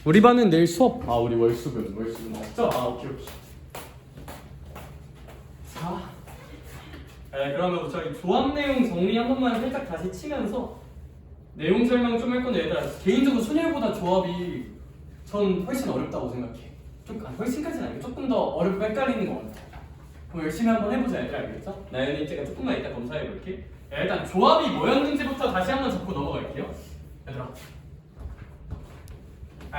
우리 반은 내일 수업. 아, 우리 월수금 맞죠? 아, 오케이. 자, 네, 그러면 저희 조합 내용 정리 한 번만 살짝 다시 치면서 내용 설명 좀 할 건데, 얘들아, 개인적으로 순열보다 조합이 전 훨씬 어렵다고 생각해. 훨씬까지는 아니고 조금 더 어렵고 헷갈리는 것 같아. 그럼 열심히 한번 해보자, 얘들아. 알겠죠? 나연이 제가 조금만 이따 검사해볼게. 일단 조합이 뭐였는지부터 다시 한번 짚고 넘어갈게요. 얘들아,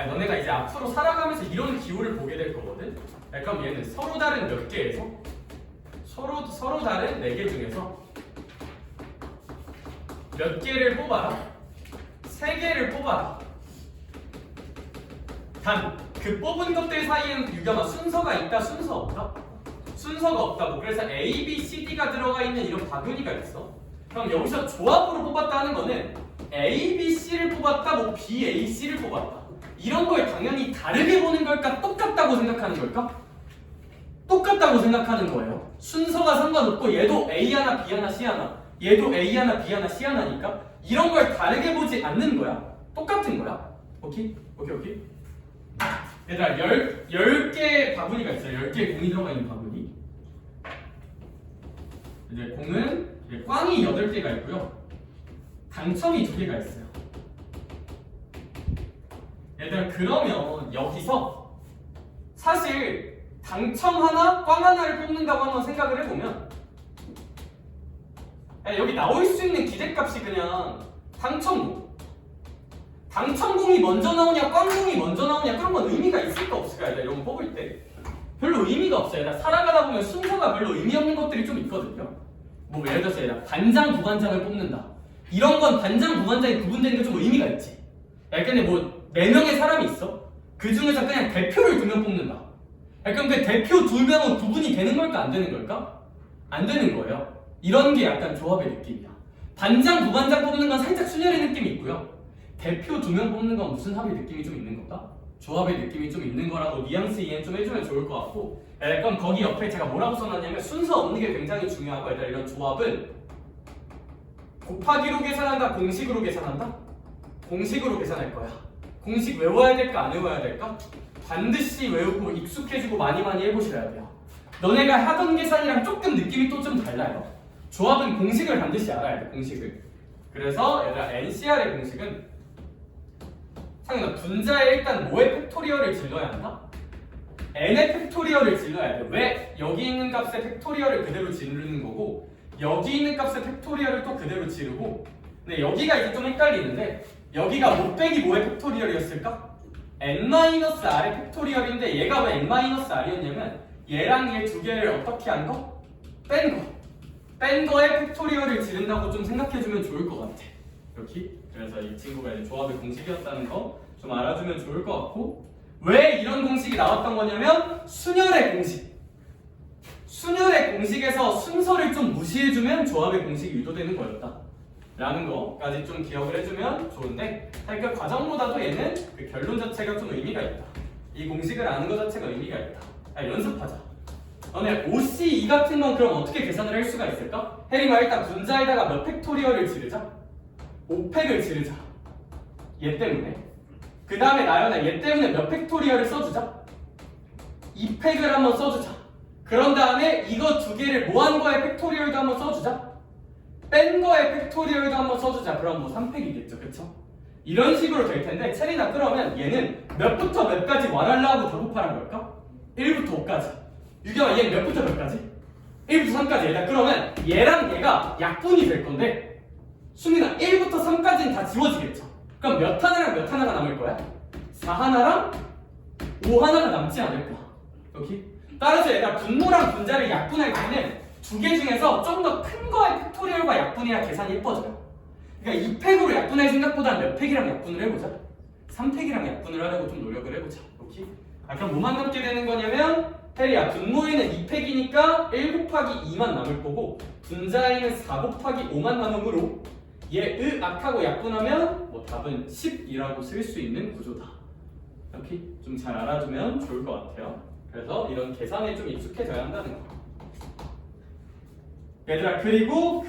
너네가 이제 앞으로 살아가면서 이런 기호를 보게 될 거거든. 그럼 얘는 서로 다른 몇 개에서 서로 다른 4개 중에서 몇 개를 뽑아라. 3개를 뽑아라. 단 그 뽑은 것들 사이에는 유경아 순서가 있다, 순서 없다? 순서가 없다고. 그래서 A, B, C, D가 들어가 있는 이런 바구니가 있어. 그럼 여기서 조합으로 뽑았다는 거는 A, B, C를 뽑았다, 뭐 B, A, C를 뽑았다. 이런 걸 당연히 다르게 보는 걸까? 똑같다고 생각하는 걸까? 똑같다고 생각하는 거예요. 순서가 상관없고 얘도 A 하나, B 하나, C 하나, 얘도 A 하나, B 하나, C 하나니까 이런 걸 다르게 보지 않는 거야. 똑같은 거야. 오케이? 얘들아, 10개의 바구니가 있어요. 10개의 공이 들어가 있는 바구니. 이제 공은 이제 꽝이 8개가 있고요. 당첨이 2개가 있어요. 얘들아, 그러면 여기서 사실 당첨 하나, 꽝 하나를 뽑는다고 한번 생각을 해보면 여기 나올 수 있는 기대값이 그냥 당첨공이 먼저 나오냐, 꽝공이 먼저 나오냐, 그런 건 의미가 있을까 없을까? 이런 거 뽑을 때 별로 의미가 없어요. 살아가다 보면 순서가 별로 의미 없는 것들이 좀 있거든요. 뭐 예를 들어서 반장, 부반장을 뽑는다. 이런 건 반장, 부반장이 구분되는 게 좀 의미가 있지. 근데 뭐 4명의 사람이 있어. 그 중에서 그냥 대표를 2명 뽑는다. 그럼 그 대표 2명은 구분이 되는 걸까, 안 되는 걸까? 안 되는 거예요. 이런 게 약간 조합의 느낌이야. 반장, 부반장 뽑는 건 살짝 순열의 느낌이 있고요. 대표 2명 뽑는 건 무슨 합의 느낌이 좀 있는 건가? 조합의 느낌이 좀 있는 거라고 뉘앙스 이해 좀 해주면 좋을 것 같고. 그럼 거기 옆에 제가 뭐라고 써놨냐면 순서 없는 게 굉장히 중요하고, 일단 이런 조합은 곱하기로 계산한다, 공식으로 계산한다? 공식으로 계산할 거야. 공식 외워야 될까, 안 외워야 될까? 반드시 외우고 익숙해지고 많이 해보셔야 돼요. 너네가 하던 계산이랑 조금 느낌이 또 좀 달라요. 조합은 공식을 반드시 알아야 돼, 공식을. 그래서 얘들아, NCR의 공식은 상현아, 분자에 일단 뭐의 팩토리얼을 질러야 한다? n의 팩토리얼을 질러야 돼. 왜? 여기 있는 값의 팩토리얼을 그대로 지르는 거고 여기 있는 값의 팩토리얼을 또 그대로 지르고. 근데 여기가 이제 좀 헷갈리는데 여기가 못 빼기 뭐의 팩토리얼이었을까? n-r의 팩토리얼인데 얘가 왜 n-r이었냐면 얘랑 얘 2개를 어떻게 한 거? 뺀 거의 팩토리얼을 지른다고 좀 생각해주면 좋을 것 같아. 이렇게. 그래서 이 친구가 이제 조합의 공식이었다는 거 좀 알아주면 좋을 것 같고, 왜 이런 공식이 나왔던 거냐면 순열의 공식. 순열의 공식에서 순서를 좀 무시해주면 조합의 공식이 유도되는 거였다 라는 거까지 좀 기억을 해주면 좋은데, 그러니까 과정보다도 얘는 그 결론 자체가 좀 의미가 있다. 이 공식을 아는 것 자체가 의미가 있다. 연습하자. 너네 OC2 같은 건 그럼 어떻게 계산을 할 수가 있을까? 혜림아, 일단 분자에다가 몇 팩토리얼을 지르자? 5팩을 지르자. 얘 때문에. 그 다음에 나연아, 얘 때문에 몇 팩토리얼을 써주자? 2팩을 한번 써주자. 그런 다음에 이거 2개를 모한 거의 팩토리얼도 한번 써주자. 뺀 거의 팩토리얼도 한번 써주자. 그럼 뭐 3팩이겠죠, 그쵸? 이런 식으로 될 텐데, 체리나, 그러면 얘는 몇부터 몇까지 와랄라하고 다 곱하란 걸까? 1부터 5까지. 유경아, 얘는 몇부터 몇까지? 1부터 3까지. 일단 그러면 얘랑 얘가 약분이 될 건데, 수민아, 1부터 3까지는 다 지워지겠죠? 그럼 몇 하나랑 몇 하나가 남을 거야? 4 하나랑 5 하나가 남지 않을까? 여기? 따라서 얘가 분모랑 분자를 약분할 때는 2개 중에서 좀 더 큰 거의 팩토리얼과 약분이랑 계산이 예뻐져요. 그러니까 2팩으로 약분할 생각보다 몇 팩이랑 약분을 해보자. 3팩이랑 약분을 하려고 좀 노력을 해보자. 오케이? 그럼 뭐만 남게 되는 거냐면, 혜리야, 분모에는 2팩이니까 1 곱하기 2만 남을 거고, 분자에는 4 곱하기 5만 남으므로 얘 악하고 약분하면 뭐 답은 10이라고 쓸 수 있는 구조다. 이렇게 좀 잘 알아두면 좋을 것 같아요. 그래서 이런 계산에 좀 익숙해져야 한다는 거. 얘들아, 그리고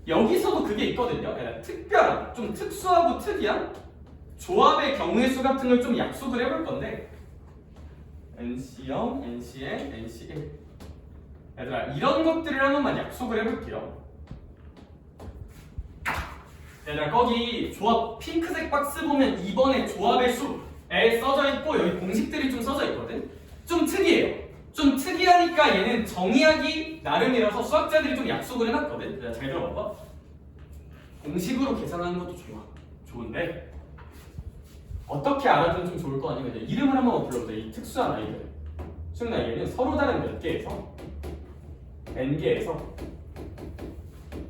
여기서도 그게 있거든요. 특별한, 좀 특수하고 특이한 조합의 경우의 수 같은 걸 좀 약속을 해볼 건데 NC0, NCN, NC1 얘들아 이런 것들을 한 번만 약속을 해볼게요. 얘들아 거기 조합 핑크색 박스 보면 2번에 조합의 수에 써져 있고 여기 공식들이 좀 써져 있거든. 좀 특이해요. 좀 특이하니까 얘는 정의하기 나름이라서 수학자들이 좀 약속을 해놨거든. 얘들아 잘 들어봐봐. 공식으로 계산하는 것도 좋은데 어떻게 알아두면 좀 좋을 거 아니면 이름을 한번 불러보자. 이 특수한 아이들. 수능나 얘는 서로 다른 몇 개에서 n개에서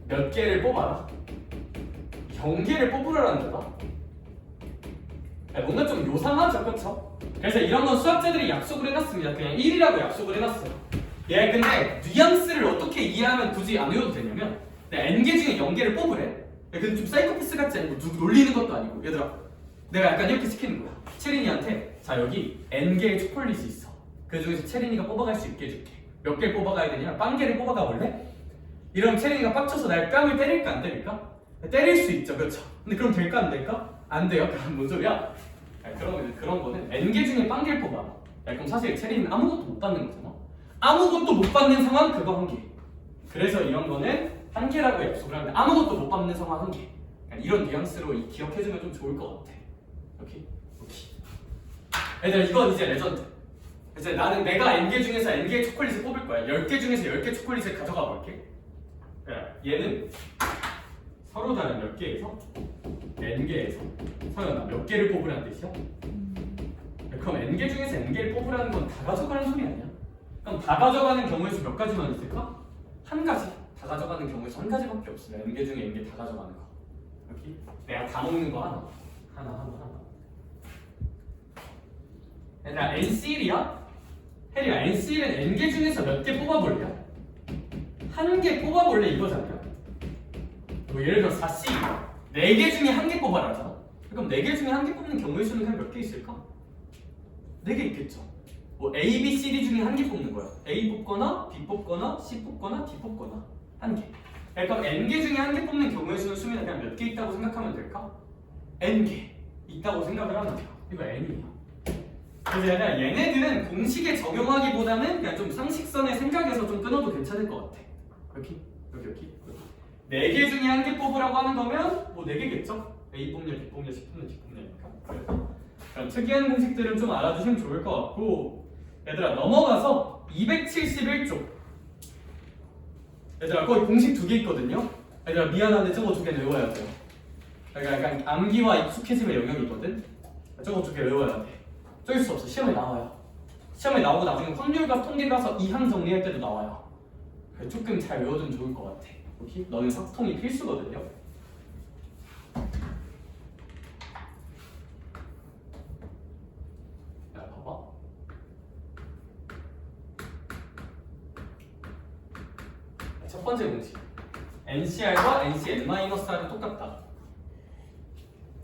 몇 개를 뽑아라. 0개를 뽑으라는 거다. 뭔가 좀 요상하죠, 그쵸? 그래서 이런 건 수학자들이 약속을 해놨습니다. 그냥 1이라고 약속을 해놨어요. 얘 근데 뉘앙스를 어떻게 이해하면 굳이 안 외워도 되냐면 n개 중에 0개를 뽑으래. 근데 좀 사이코패스 같지 않고 누구 놀리는 것도 아니고 얘들아 내가 약간 이렇게 시키는 거야. 체린이한테 자 여기 n개의 초콜릿이 있어. 그 중에서 체린이가 뽑아갈 수 있게 해줄게. 몇 개를 뽑아가야 되냐? 빵개를 뽑아가 볼래? 이러면 체린이가 빡쳐서 날 뺨을 때릴까 안 때릴까? 때릴 수 있죠, 그렇죠? 근데 그럼 될까 안 될까? 안 돼요. 그럼 뭔 소리야? 그러면 그런 거는 n개 중에 빵개를 뽑아. 그럼 사실 체린이는 아무것도 못 받는 거잖아. 아무것도 못 받는 상황 그거 한 개. 그래서 이런 거는 한 개라고 약속을 하는데 아무것도 못 받는 상황 한 개. 이런 뉘앙스로 기억해주면 좀 좋을 것 같아. 오케이. 얘들아 이건 이제 레전드. 이제 나는 내가 n개 중에서 n개의 초콜릿을 뽑을 거야. 10개 중에서 10개 초콜릿을 가져가 볼게. 얘는 서로 다른 몇 개에서 n개에서 서연아 몇 개를 뽑으라는 뜻이야? 그럼 n개 중에서 n개를 뽑으라는 건 다 가져가는 소리 아니야? 그럼 다 가져가는 경우의 수 몇 가지만 있을까? 한 가지. 다 가져가는 경우의 수 한 가지밖에 없어요. n개 중에 n개 다 가져가는 거. 여기 내가 다 먹는 거 하나. 얘들아 NC1이야? 혜리야 NC1은 n개 중에서 몇 개 뽑아볼래? 한 개 뽑아볼래 이거잖아요. 뭐 예를 들어 4C 4개 중에 한 개 뽑아라 하잖아. 그럼 4개 중에 한 개 뽑는 경우의 수는 그냥 몇 개 있을까? 4개 있겠죠. 뭐 A, B, C, D 중에 한 개 뽑는 거야. A 뽑거나 B 뽑거나 C 뽑거나 D 뽑거나 한 개. 그럼 n개 중에 한 개 뽑는 경우의 수는 수민아 그냥 몇 개 있다고 생각하면 될까? n개 있다고 생각을 하면 돼요. 이거 n이에요. 그래서 얘네들은 공식에 적용하기보다는 그냥 좀 상식선의 생각에서 좀 끊어도 괜찮을 것 같아. 여기. 4개 중에 한 개 뽑으라고 하는 거면 뭐 4개겠죠? A 뽑냐, B 뽑냐, C 뽑냐, D 뽑냐니까. 그럼 특이한 공식들은 좀 알아두시면 좋을 것 같고 얘들아 넘어가서 271쪽 얘들아 거기 공식 2개 있거든요? 얘들아 미안한데 저거 2개는 외워야 돼요. 약간 암기와 익숙해짐의 영역이 있거든? 저거 2개 외워야 돼. 쫄 수 없어. 시험에 나와요. 시험에 나오고 나중에 확률과 통계 가서 이항 정리할 때도 나와요. 조금 잘 외워두면 좋을 것 같아. 오케이? 너는 삭통이 필수거든요. 야 봐봐. 첫 번째 공식 NCR과 NCN-R은 똑같다.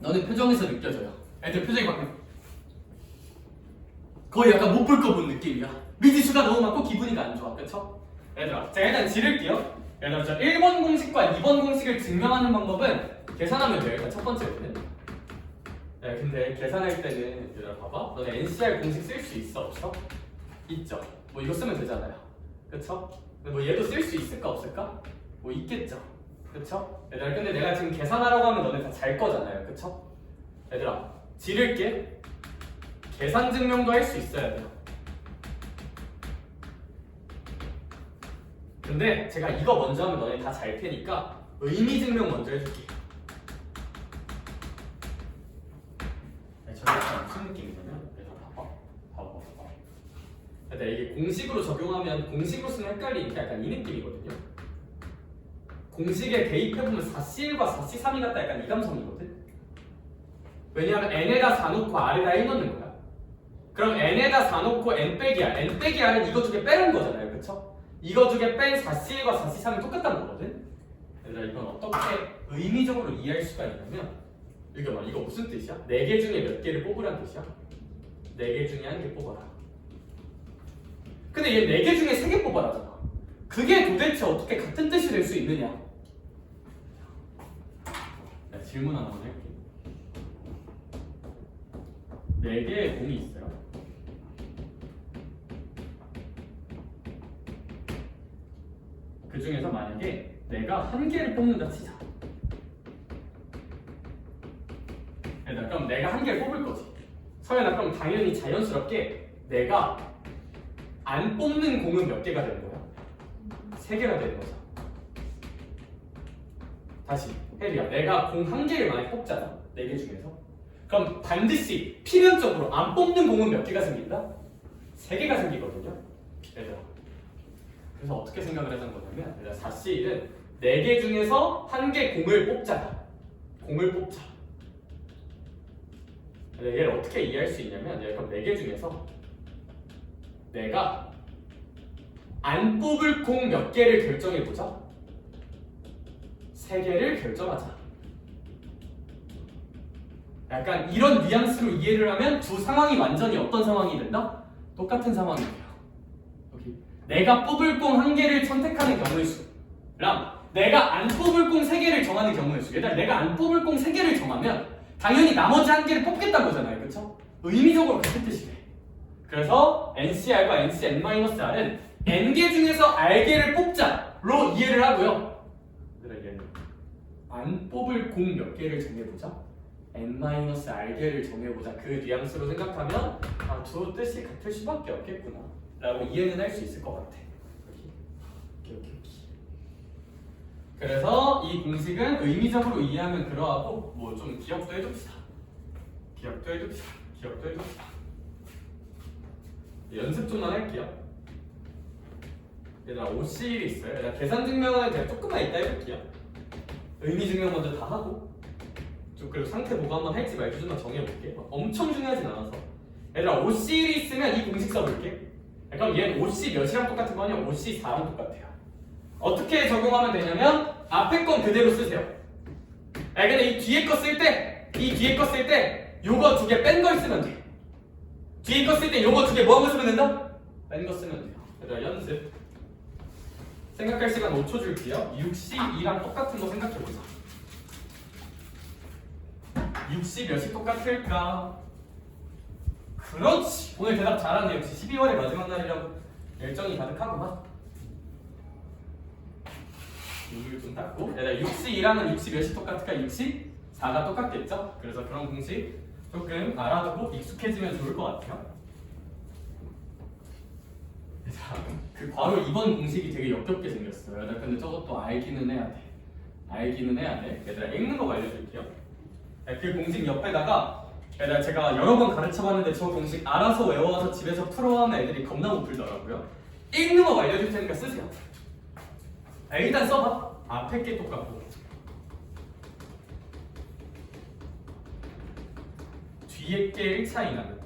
너네 표정에서 느껴져요. 애들 표정이 바뀌어. 거의 약간 못 볼 거 본 느낌이야. 미지수가 너무 많고 기분이가 안 좋아. 그쵸? 얘들아 제가 일단 지를게요. 얘들아 저 1번 공식과 2번 공식을 증명하는 방법은 계산하면 돼요. 일단 첫 번째는 근데 계산할 때는 얘들아 봐봐. 너네 NCR 공식 쓸 수 있어? 없어? 있죠. 뭐 이거 쓰면 되잖아요. 그쵸? 뭐 얘도 쓸 수 있을까 없을까? 뭐 있겠죠. 그쵸? 얘들아 근데 내가 지금 계산하라고 하면 너네 다 잘 거잖아요. 그쵸? 얘들아 지를게. 계산 증명도 할 수 있어야 돼요. 근데 제가 이거 먼저 하면 너네 다 잘 테니까 의미 증명 먼저 해줄게. 저게 약간 무슨 느낌이냐면 봐봐. 근데 이게 공식으로 적용하면 공식으로 쓰면 헷갈리니까 약간 이 느낌이거든요. 공식에 대입해보면 4C1과 4C3이 같다 약간 이 감성이거든. 왜냐하면 n에다 4 놓고 r에다 1 넣는 거야. 그럼 n에다 4 놓고 n 빼기 r, n 빼기 r은 이거 2개 빼는 거잖아요. 그쵸? 이거 2개 뺀 4C1과 4C3이 똑같다는 거거든? 얘들아 이건 어떻게 의미적으로 이해할 수가 있냐면 이거 봐, 이거 무슨 뜻이야? 4개 중에 몇 개를 뽑으란 뜻이야? 4개 중에 1개 뽑아라. 근데 얘 4개 중에 3개 뽑아라잖아. 그게 도대체 어떻게 같은 뜻이 될 수 있느냐? 질문 하나만 할게. 4개의 공이 있어요. 그 중에서 만약에 내가 1개를 뽑는다 치자. 그럼 내가 1개를 뽑을 거지. 서연아, 그럼 당연히 자연스럽게 내가 안 뽑는 공은 몇 개가 되는 거야? 3개가 되는 거죠. 다시 혜리야, 내가 공 1개를 만약 뽑잖아. 4개 중에서. 그럼 반드시 필연적으로 안 뽑는 공은 몇 개가 생긴다? 3개가 생기거든요. 얘들아. 그래서 어떻게 생각을 하자는 거냐면, 얘들아, 4C1은 4개 중에서 1개 공을 뽑잖아. 공을 뽑자. 얘를 어떻게 이해할 수 있냐면, 그럼 4개 중에서 내가 안 뽑을 공 몇 개를 결정해보자. 3개를 결정하자. 약간 이런 뉘앙스로 이해를 하면 두 상황이 완전히 어떤 상황이 된다? 똑같은 상황이 돼요. 여기 내가 뽑을 공 1개를 선택하는 경우의 수랑 내가 안 뽑을 공 3개를 정하는 경우의 수. 일단 내가 안 뽑을 공 3개를 정하면 당연히 나머지 1개를 뽑겠다는 거잖아요. 그쵸? 의미적으로 같은 뜻이 돼. 그래서 NCR과 NCN-R은 N개 중에서 R개를 뽑자로 이해를 하고요. 얘는 안 뽑을 공 몇 개를 정해보자. N-R개를 정해보자. 그 뉘앙스로 생각하면 두 뜻이 같을 수밖에 없겠구나 라고 이해는 할 수 있을 것 같아. 여기. 그래서 이 공식은 의미적으로 이해하면 그러하고 뭐 좀 기억도 해둡시다. 연습 좀만 할게요. 얘들아, OC1이 있어요. 얘들아, 계산 증명은 제가 조금만 이따 해볼게요. 의미 증명 먼저 다 하고 그리고 상태 보고 한번 할지 말지 좀 정해볼게. 엄청 중요하진 않아서. 얘들아, OC1이 있으면 이 공식 써볼게. 그럼 얘는 OC 몇이랑 똑같은 거 아니야? OC4랑 똑같아요. 어떻게 적용하면 되냐면 앞에 건 그대로 쓰세요. 근데 이 뒤에 거 쓸 때 요거 2개 뺀 거 쓰면 돼. 뒤에 거 쓸 때 요거 2개 뭐 한 거 쓰면 된다? 뺀 거 쓰면 돼요. 얘들아, 연습. 생각할 시간 5초 줄게요. 6C2랑 똑같은 거 생각해보자. 6C 몇이 똑같을까? 그렇지! 오늘 대답 잘하네. 역시 12월의 마지막 날이라고 열정이 가득하구만. 이걸 좀 닦고. 6C2랑은 6C 몇이 똑같을까? 6C4가 똑같겠죠? 그래서 그런 공식 조금 알아두고 익숙해지면 좋을 것 같아요. 자, 바로 이번 공식이 되게 역겹게 생겼어요. 근데 저것도 알기는 해야 돼. 얘들아, 읽는 거 알려줄게요. 그 공식 옆에다가 얘들아, 제가 여러 번 가르쳐봤는데 저 공식 알아서 외워와서 집에서 풀어하면 애들이 겁나 못 풀더라고요. 읽는 거 알려줄 테니까 쓰세요. 일단 써봐. 앞에 게 똑같고 뒤에 게 1차이 나는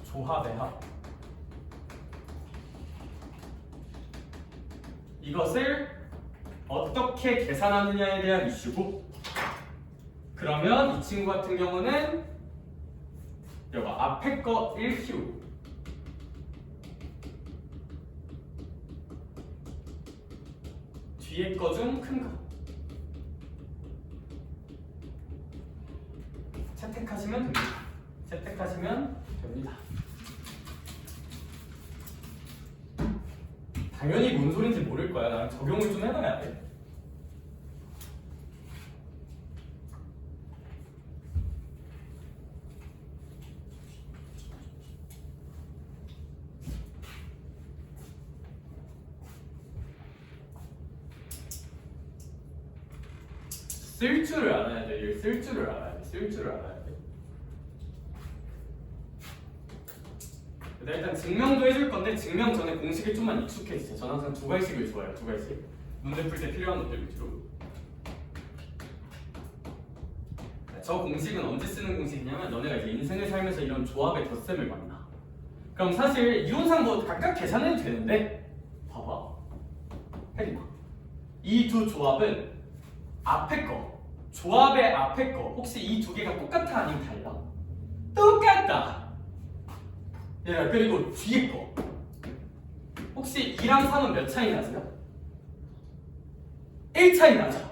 조합의 합. 이것을 어떻게 계산하느냐에 대한 이슈고, 그러면 이 친구 같은 경우는 여기 앞에 거 1키우고 뒤에 거 중 큰 거 채택하시면 됩니다. 당연히 뭔 소린지 모를 거야. 나는 적용을 좀 해봐야 돼. 쓸 줄을 알아야 돼. 쓸 줄을 알아야 돼. 일단 증명도 해줄 건데 증명 전에 공식에 좀만 익숙해지세요. 저는 항상 2가지씩을 좋아해요. 2가지씩. 문제 풀 때 필요한 것들 위주로. 저 공식은 언제 쓰는 공식이냐면 너네가 이제 인생을 살면서 이런 조합의 덧셈을 만나. 그럼 사실 이론상 뭐 각각 계산해도 되는데 봐봐. 혜림아, 이 두 조합은 앞에 거, 조합의 앞에 거 혹시 이 두 개가 똑같아 아니면 달라? 똑같다. 예, 그리고 뒤에 거 혹시 2랑 3은 몇 차이 나세요? 1 차이 나죠?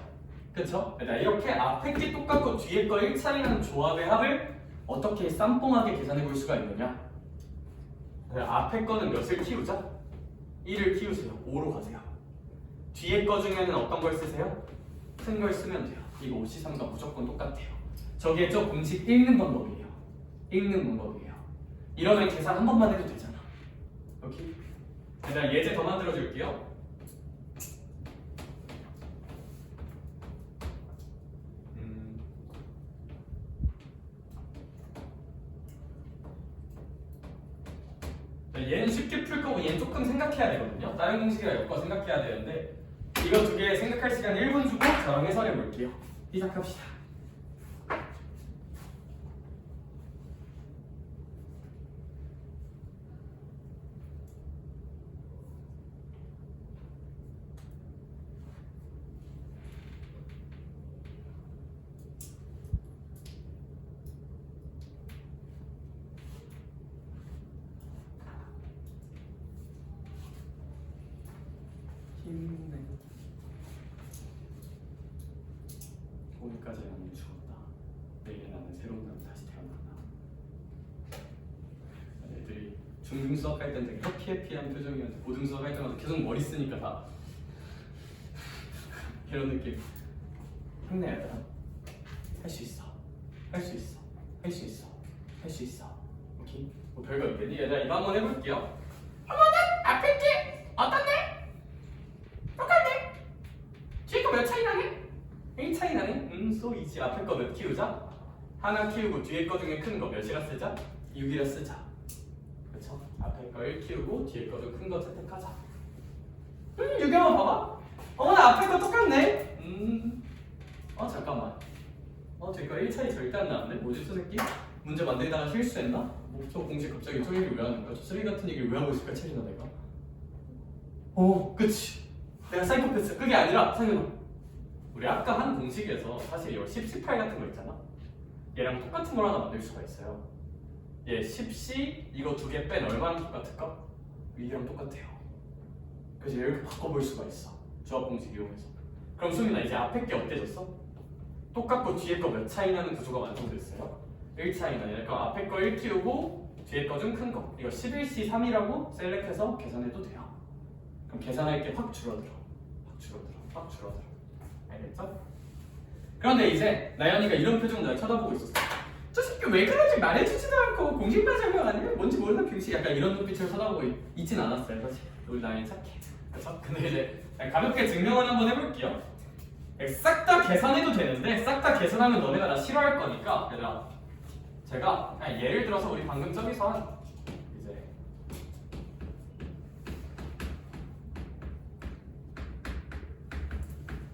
그쵸? 그러니까 이렇게 앞에 게 똑같고 뒤에 거 1차이라는 조합의 합을 어떻게 쌈뽕하게 계산해 볼 수가 있느냐? 앞에 거는 몇을 키우자? 1을 키우세요. 5로 가세요. 뒤에 거 중에는 어떤 걸 쓰세요? 큰 걸 쓰면 돼요. 이거 OC3과 무조건 똑같아요. 저게 저 공식 읽는 방법이에요. 읽는 방법이에요. 이러면 계산 한 번만 해도 되잖아. 오케이? 일단 예제 더 만들어 줄게요. 얘는 쉽게 풀 거고 얘는 조금 생각해야 되거든요. 다른 공식이랑 엮어 생각해야 되는데 이거 두 개 생각할 시간 1분 주고 저랑 해설해 볼게요. 시작합시다. 힘내. 오늘까지 나는 죽었다. 내일 나는 새로운 나로 다시 태어난다. 애들이 중등 수업할 때는 되게 해피해피한 표정이었는데 고등 수업할 때마다 계속 머리 쓰니까 다 이런 느낌. 힘내 얘들아. 할 수 있어. 할 수 있어. 할 수 있어. 할 수 있어. 오케이? 뭐 별거 없겠니? 얘들아 이거 한번 해볼게요. 어머나 앞에 게 어떤데? 똑같네. 뒤에 거 몇 차이 나네? 1 차이 나네? so easy. 앞에 거 몇 키우자? 하나 키우고 뒤에 거 중에 큰 거 몇이라 쓰자? 6이라 쓰자. 그쵸? 앞에 거 1 키우고 뒤에 거 좀 큰 거 채택하자. 유경아 봐봐. 나 앞에 거 똑같네. 잠깐만. 뒤에 거 1 차이 절대 안 나왔네. 뭐지 저 새끼? 문제 만들다가 실수했나? 저 공식 갑자기 저 얘기를 왜 하는 거야? 저 쓰레기 같은 얘기를 왜 하고 있을까? 체리나 내가? 그치. 내가 사이코패스. 그게 아니라 상현아, 우리 아까 한 공식에서 사실 이 10, 18 같은 거 있잖아. 얘랑 똑같은 걸 하나 만들 수가 있어요. 얘 10C 이거 두 개 뺀 얼마나 똑같을까? 이랑 똑같아요. 그래서 이렇게 바꿔볼 수가 있어. 조합 공식 이용해서. 그럼 수민아 이제 앞에 게 어때졌어? 똑같고 뒤에 거 몇 차이 나는 구조가 완성됐어요. 1 차이 나냐? 그럼 앞에 거 1 키우고 뒤에 거 좀 큰 거. 이거 11C 3이라고 셀렉해서 계산해도 돼요. 그럼 계산할 게 확 줄어들어. 확 줄어들어. 알겠죠? 그런데 이제 나연이가 이런 표정 날 쳐다보고 있었어. 저 새끼 왜 그런지 말해주지도 않고 공식만 설명하네? 뭔지 모르는 병신. 약간 이런 눈빛으로 쳐다보고 있진 않았어요. 사실 우리 나연이 착해. 그렇죠? 근데 이제 가볍게 증명을 한번 해볼게요. 싹 다 계산해도 되는데 싹 다 계산하면 너네가 나 싫어할 거니까 얘들아, 제가 그냥 예를 들어서 우리 방금 저기서 한 이제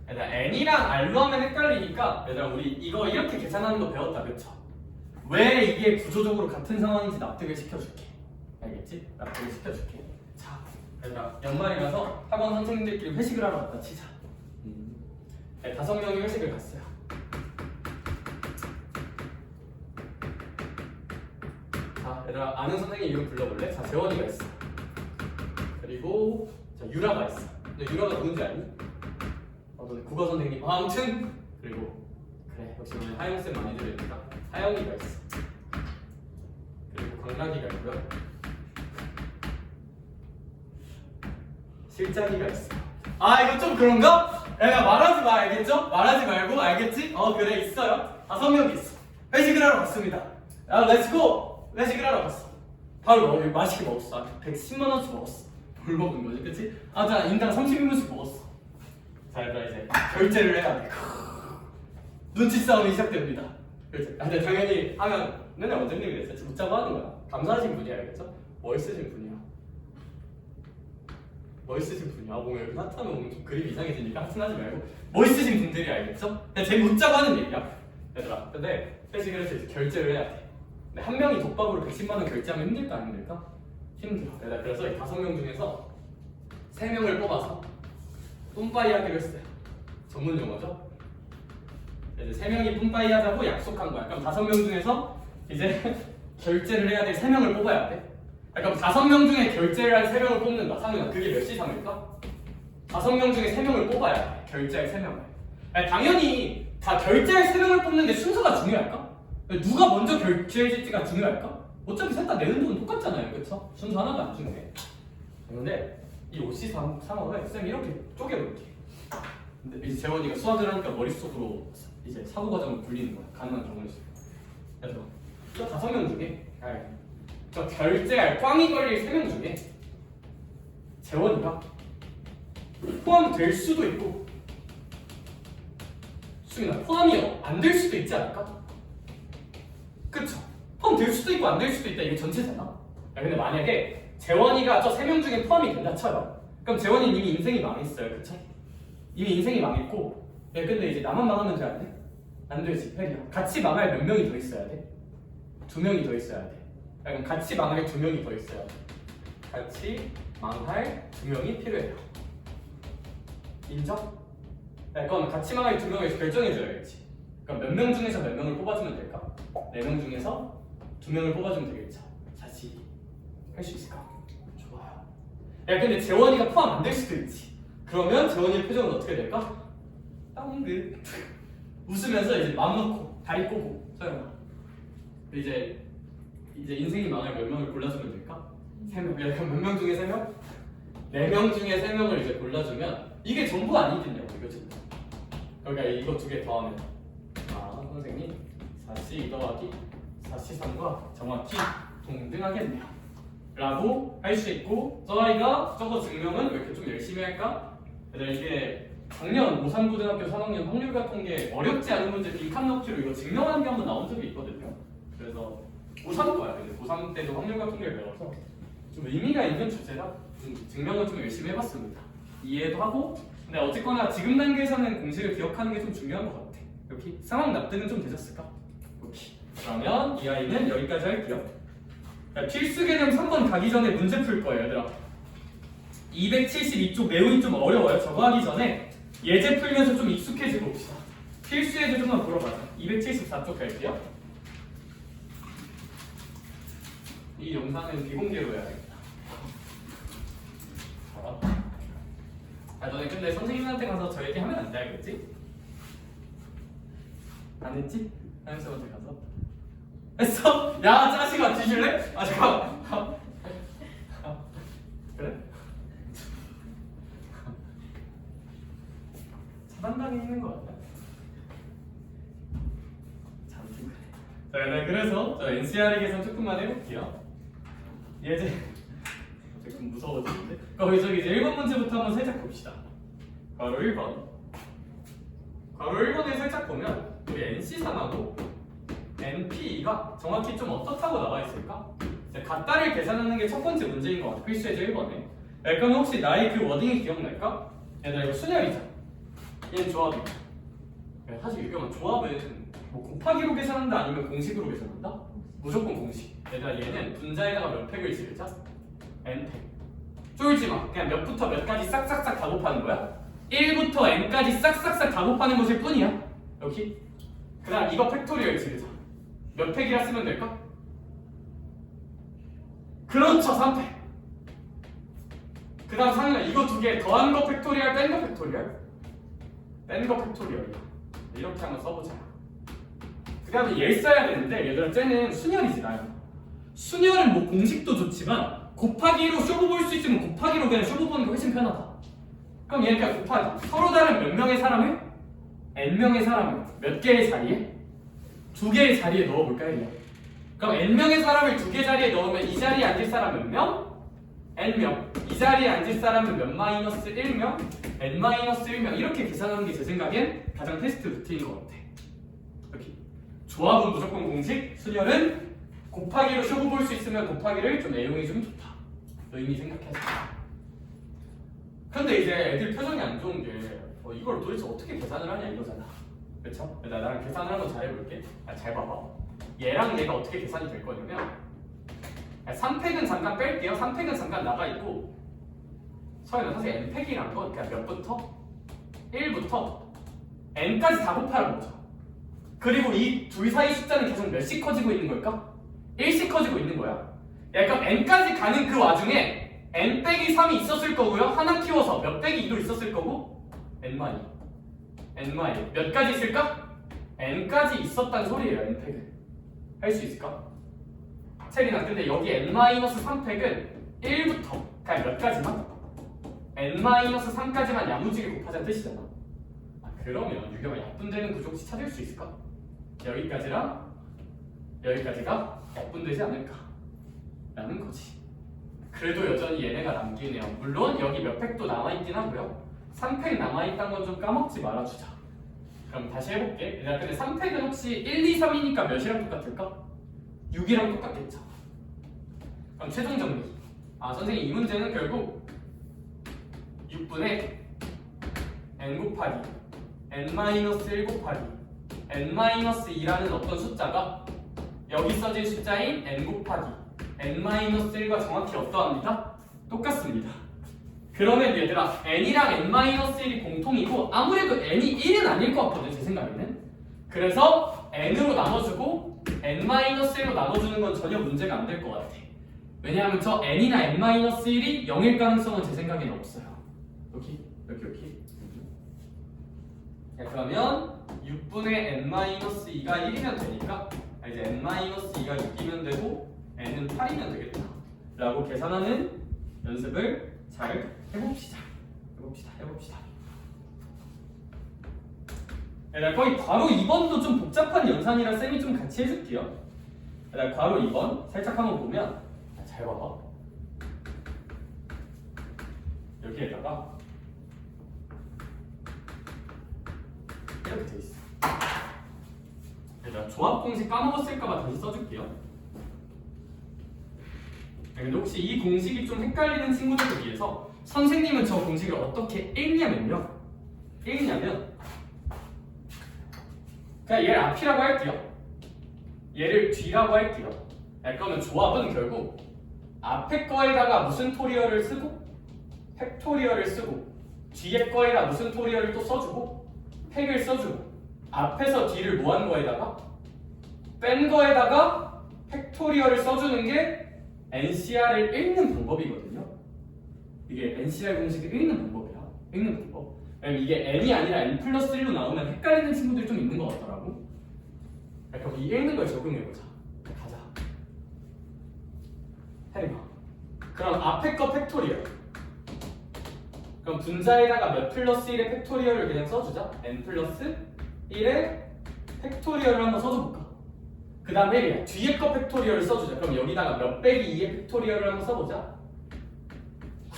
얘들아 n이랑 r로 하면 헷갈리니까 얘들아 우리 이거 이렇게 계산하는 거 배웠다. 그쵸? 왜 이게 구조적으로 같은 상황인지 납득을 시켜줄게. 알겠지? 납득을 시켜줄게. 자, 얘들아 연말이라서 학원 선생님들끼리 회식을 하러 갔다 치자. 네, 5명이 회식을 갔어요. 자, 얘들아 아는 선생님 이름 불러볼래? 자, 재원이가 있어. 그리고 자, 유라가 있어. 근데 유라가 누군지 알니? 너네 국어 선생님. 아무튼 그리고 그래 역시 오늘 하영쌤 많이 들으니까 하영이가 있어. 그리고 강락이가 있고요. 실장이가 있어. 이거 좀 그런가? 야 말하지 마. 알겠죠? 말하지 말고. 알겠지? 그래 있어요. 5명이 있어. 회식을 하러 갔습니다. 야 렛츠고. 회식을 하러 갔어. 바로 맛있게 먹었어. 110만 원씩 먹었어. 뭘 먹은 거지? 그치? 자 인당 30인분씩 먹었어. 자 얘들아 이제 결제를 해야 돼. 눈치 싸움이 시작됩니다. 근데 당연히 하면 맨날 원장님이 그랬어. 웃자고 하는 거야. 감사하신 분이야. 알겠죠? 멋있으신 분이야. 멋있으신 분이야. 뭔가 여기 하트하면 좀 그림이 이상해지니까 하트하지 말고 멋있으신 분들이 알겠죠? 그냥 제일 웃자고 하는 얘기야. 얘들아 근데 회식을 해서 이제 결제를 해야 돼. 근데 한 명이 독박으로 110만 원 결제하면 힘들까 안 힘들까? 힘들어. 얘들아 그래서 이 5명 중에서 3명을 뽑아서 뿜빠이 하기로 했어요. 전문 용어죠? 이제 3명이 뿜빠이 하자고 약속한 거야. 그럼 5명 중에서 이제 결제를 해야 될 3명을 뽑아야 돼. 그럼 5명 중에 결제를 할 3명을 뽑는다. 상윤아 그게 몇 C3일까? 5명 중에 3명을 뽑아야 돼. 결제할 3명을. 아니, 당연히 다 결제할 세 명을 뽑는데 순서가 중요할까? 누가 먼저 결제할지가 중요할까? 어차피 셋 다 내는 돈은 똑같잖아요, 그렇죠? 순서 하나도 안 중요해. 그런데 이 OC 상황을 쌤이 이렇게 쪼개볼게. 근데 이제 재원이가 수학을 하니까 머릿속으로 이제 사고 과정을 굴리는 거야. 가능한 경우는 있어요. 그래서 저 5명 중에 저 결제할 꽝이 걸릴 3명 중에 재원이가 포함될 수도 있고 수민아 포함이 안 될 수도 있지 않을까? 그쵸? 포함될 수도 있고 안 될 수도 있다. 이게 전체잖아. 야, 근데 만약에 재원이가 저 3명 중에 포함이 된다 쳐요. 그럼 재원이는 이미 인생이 망했어요. 그쵸? 이미 인생이 망했고 야, 근데 이제 나만 망하면 돼? 안 돼? 안 되지. 혜리야. 같이 망할 몇 명이 더 있어야 돼? 2명이 더 있어야 돼. 그럼 같이 망할 2명이 더 있어야 돼. 같이 망할 2명이 필요해요. 인정? 그럼 같이 망할 2명을 결정해줘야겠지. 그럼 몇 명 중에서 몇 명을 뽑아주면 될까? 4명 중에서 2명을 뽑아주면 되겠죠. 자시 할 수 있을까? 좋아요. 야 근데 재원이가 포함 안 될 수도 있지. 그러면 재원이의 표정은 어떻게 될까? 땅긋 웃으면서 이제 맘 놓고 다리 꼬고 서영아 이제 인생이 망할 몇 명을 골라주면 될까? 3명. 그럼 몇 명 중에 3명? 4명 중에 3명을 이제 골라주면 이게 전부 아니겠냐고 이거지. 그러니까 이거 2개 더하면 선생님 4C 더하기 4C 3과 정확히 동등하겠네요 라고 할 수 있고 저 아이가 저거 증명은 왜 이렇게 좀 열심히 할까? 이게 작년 고3고등학교 3학년 확률과 통계 어렵지 않은 문제 빈칸 넣기로 이거 증명하는 게 한번 나온 적이 있거든요. 그래서 고3 거야. 근데 고3 때도 확률과 통계를 배워서 좀 의미가 있는 주제라 증명을 좀 열심히 해봤습니다. 이해도 하고 근데 어쨌거나 지금 단계에서는 공식을 기억하는 게 좀 중요한 것 같아. 이렇게 상황 납득은 좀 되셨을까? 이렇게. 그러면 이 아이는 여기까지 할게요. 필수 개념 3번 가기 전에 문제 풀 거예요, 얘들아. 272쪽 내용이 좀 어려워요. 저거 하기 전에 예제 풀면서 좀 익숙해지고 봅시다. 필수 예제 좀만 보러 가자. 274쪽 갈게요. 이 영상은 비공개로 해야겠다. 너네 근데 선생님한테 가서 저 얘기하면 안 돼, 알겠지? 안 했지? 선생님한테 가서 했어? 야 짜식아 뒤질래? 아 잠깐만. 그래? 차단당해 있는 거 같아. 잠시 그래. 자, 그래서 저 NCR에 계산 조금만 해볼게요. 예제 조금 무서워지는데. 거기서 이제 1번 문제부터 한번 살짝 봅시다. 바로 1번. 바로 1번에 살짝 보면 우리 NC3하고 NP가 정확히 좀 어떻다고 나와 있을까? 같다를 계산하는 게 첫 번째 문제인 것 같아. 필수 예제 1번에. 그럼 혹시 나의 그 워딩이 기억날까? 얘들아 이거 순열이잖아. 얘는 조합이야. 사실 이거는 조합은 뭐 곱하기로 계산한다 아니면 공식으로 계산한다? 무조건 공식. 얘들아 얘는 분자에다가 몇 팩을 지르자? n팩. 쫄지 마. 그냥 몇부터 몇까지 싹싹싹 다 곱하는 거야. 1부터 n까지 싹싹싹 다 곱하는 것일 뿐이야. 여기. 그 다음 이거 팩토리얼 지르자. 몇 팩이라 쓰면 될까? 그렇죠, 3팩. 그 다음 상윤아 이거 2개 더한 거 팩토리얼 뺀 거 팩토리얼? 뺀 거 팩토리얼이야. 이렇게 한번 써보자. 그 다음에 얘 써야 되는데 얘들아 쟤는 순열이지 나요. 순열은 뭐 공식도 좋지만 곱하기로 쇼부 볼 수 있으면 곱하기로 그냥 쇼부 보는 게 훨씬 편하다. 그럼 얘는 그냥 곱하기. 서로 다른 몇 명의 사람을? n명의 사람을 몇 개의 자리에? 2개의 자리에 넣어볼까 해요. 그럼 n명의 사람을 2개 자리에 넣으면 이 자리에 앉을 사람 몇 명? n명. 이 자리에 앉을 사람은 몇 마이너스 1명? n 마이너스 1명. 이렇게 계산하는 게 제 생각엔 가장 테스트 루트인 것 같아. 이렇게. 조합은 무조건 공식, 순열은 곱하기로 쇼부 볼 수 있으면 곱하기를 좀 내용이 좀 좋다. 의미 생각해서. 근데 이제 애들 표정이 안 좋은 게 이걸 도대체 어떻게 계산을 하냐 이거잖아. 그쵸? 나랑 계산을 한번 잘 해볼게. 잘 봐봐. 얘랑 얘가 어떻게 계산이 될 거냐면 3팩은 잠깐 뺄게요. 3팩은 잠깐 나가 있고 서현아 사실 n팩이란 건 그냥 몇부터? 1부터 n까지 다 곱하는 거죠. 그리고 이 둘 사이 숫자는 계속 몇씩 커지고 있는 걸까? 1씩 커지고 있는 거야. 그럼 n까지 가는 그 와중에 n 빼기 3이 있었을 거고요. 하나 키워서 몇 빼기 2도 있었을 거고 n-2 n-, 몇 가지 있을까? n까지 있었단 소리예요. n팩은 할 수 있을까? 체리나 근데 여기 n-3팩은 1부터 그냥 몇 가지만 n-3까지만 야무지게 곱하자는 뜻이잖아. 그러면 유경아 약분되는 구조 혹시 찾을 수 있을까? 여기까지랑 여기까지가 약분되지 않을까? 라는 거지. 그래도 여전히 얘네가 남기네요. 물론 여기 몇 팩도 남아있긴 하고요. 3팩 남아있다는 건 좀 까먹지 말아주자. 그럼 다시 해볼게. 얘들아 근데 3팩은 혹시 1, 2, 3이니까 몇이랑 똑같을까? 6이랑 똑같겠죠. 그럼 최종 정리. 선생님 이 문제는 결국 6분의 n 곱하기 n-1 곱하기 n-2라는 어떤 숫자가 여기 써진 숫자인 n 곱하기 n-1과 정확히 어떠합니다? 똑같습니다. 그러면 얘들아 n이랑 n-1이 공통이고 아무래도 n이 1은 아닐 것 같거든 제 생각에는. 그래서 n으로 나눠주고 n-1로 나눠주는 건 전혀 문제가 안 될 것 같아. 왜냐하면 저 n이나 n-1이 0일 가능성은 제 생각에는 없어요. 여기. 자, 그러면 6분의 n-2가 1이면 되니까 이제 n-2가 6이면 되고 n은 8이면 되겠다 라고 계산하는 연습을 잘 해봅시다. 거의 괄호 2번도 좀 복잡한 연산이라 쌤이 좀 같이 해줄게요. 괄호 2번 살짝 한번 보면 잘 봐봐. 여기에다가 이렇게 돼 있어. 조합 공식 까먹었을까봐 다시 써줄게요. 근데 혹시 이 공식이 좀 헷갈리는 친구들을 위해서 선생님은 저 공식을 어떻게 읽냐면요. 그냥 얘를 앞이라고 할게요. 얘를 뒤라고 할게요. 그러면 조합은 결국 앞에 거에다가 무슨 토리어를 쓰고 팩토리어를 쓰고 뒤에 거에다 무슨 토리어를 또 써주고 팩을 써주고 앞에서 뒤를 모은 거에다가 뺀 거에다가 팩토리어를 써주는 게 NCR을 읽는 방법이거든요. 이게 NCR 공식을 읽는 방법이야. 읽는 방법. 왜냐면 이게 n이 아니라 n 플러스 1로 나오면 헷갈리는 친구들이 좀 있는 것 같더라고. 그럼 이 읽는 걸 적용해보자. 가자. 해봐. 그럼 앞에 거 팩토리얼. 그럼 분자에다가 몇 플러스 1의 팩토리얼을 그냥 써주자. n 플러스 1의 팩토리얼을 한번 써줘볼까? 그 다음에 뒤에 거 팩토리얼을 써주자. 그럼 여기다가 몇 빼기 2의 팩토리얼을 한번 써보자.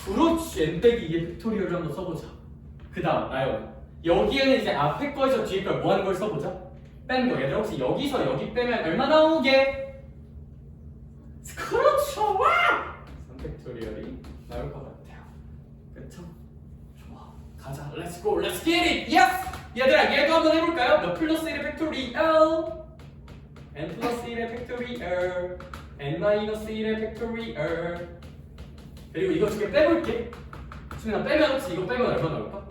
그렇지. n 빼기 2의 팩토리얼을 한번 써보자. 그 다음 나요. 여기에는 이제 앞에 거에서 뒤에 걸 뭐 하는 걸 써보자. 뺀 거. 얘들 혹시 여기서 여기 빼면 얼마 나오게? 그렇죠. 와! 3팩토리얼이 나올 것 같아요. 그렇죠? 좋아. 가자. Let's go. Let's get it. Yes! 얘들아 얘도 한번 해볼까요? 몇 플러스 1의 팩토리얼 n 플러스 1의 팩토리얼 n 마이너스 1의 팩토리얼 그리고 이거 두 개 빼볼게. 수민아 빼면 혹시 이거 빼면 얼마 나올까?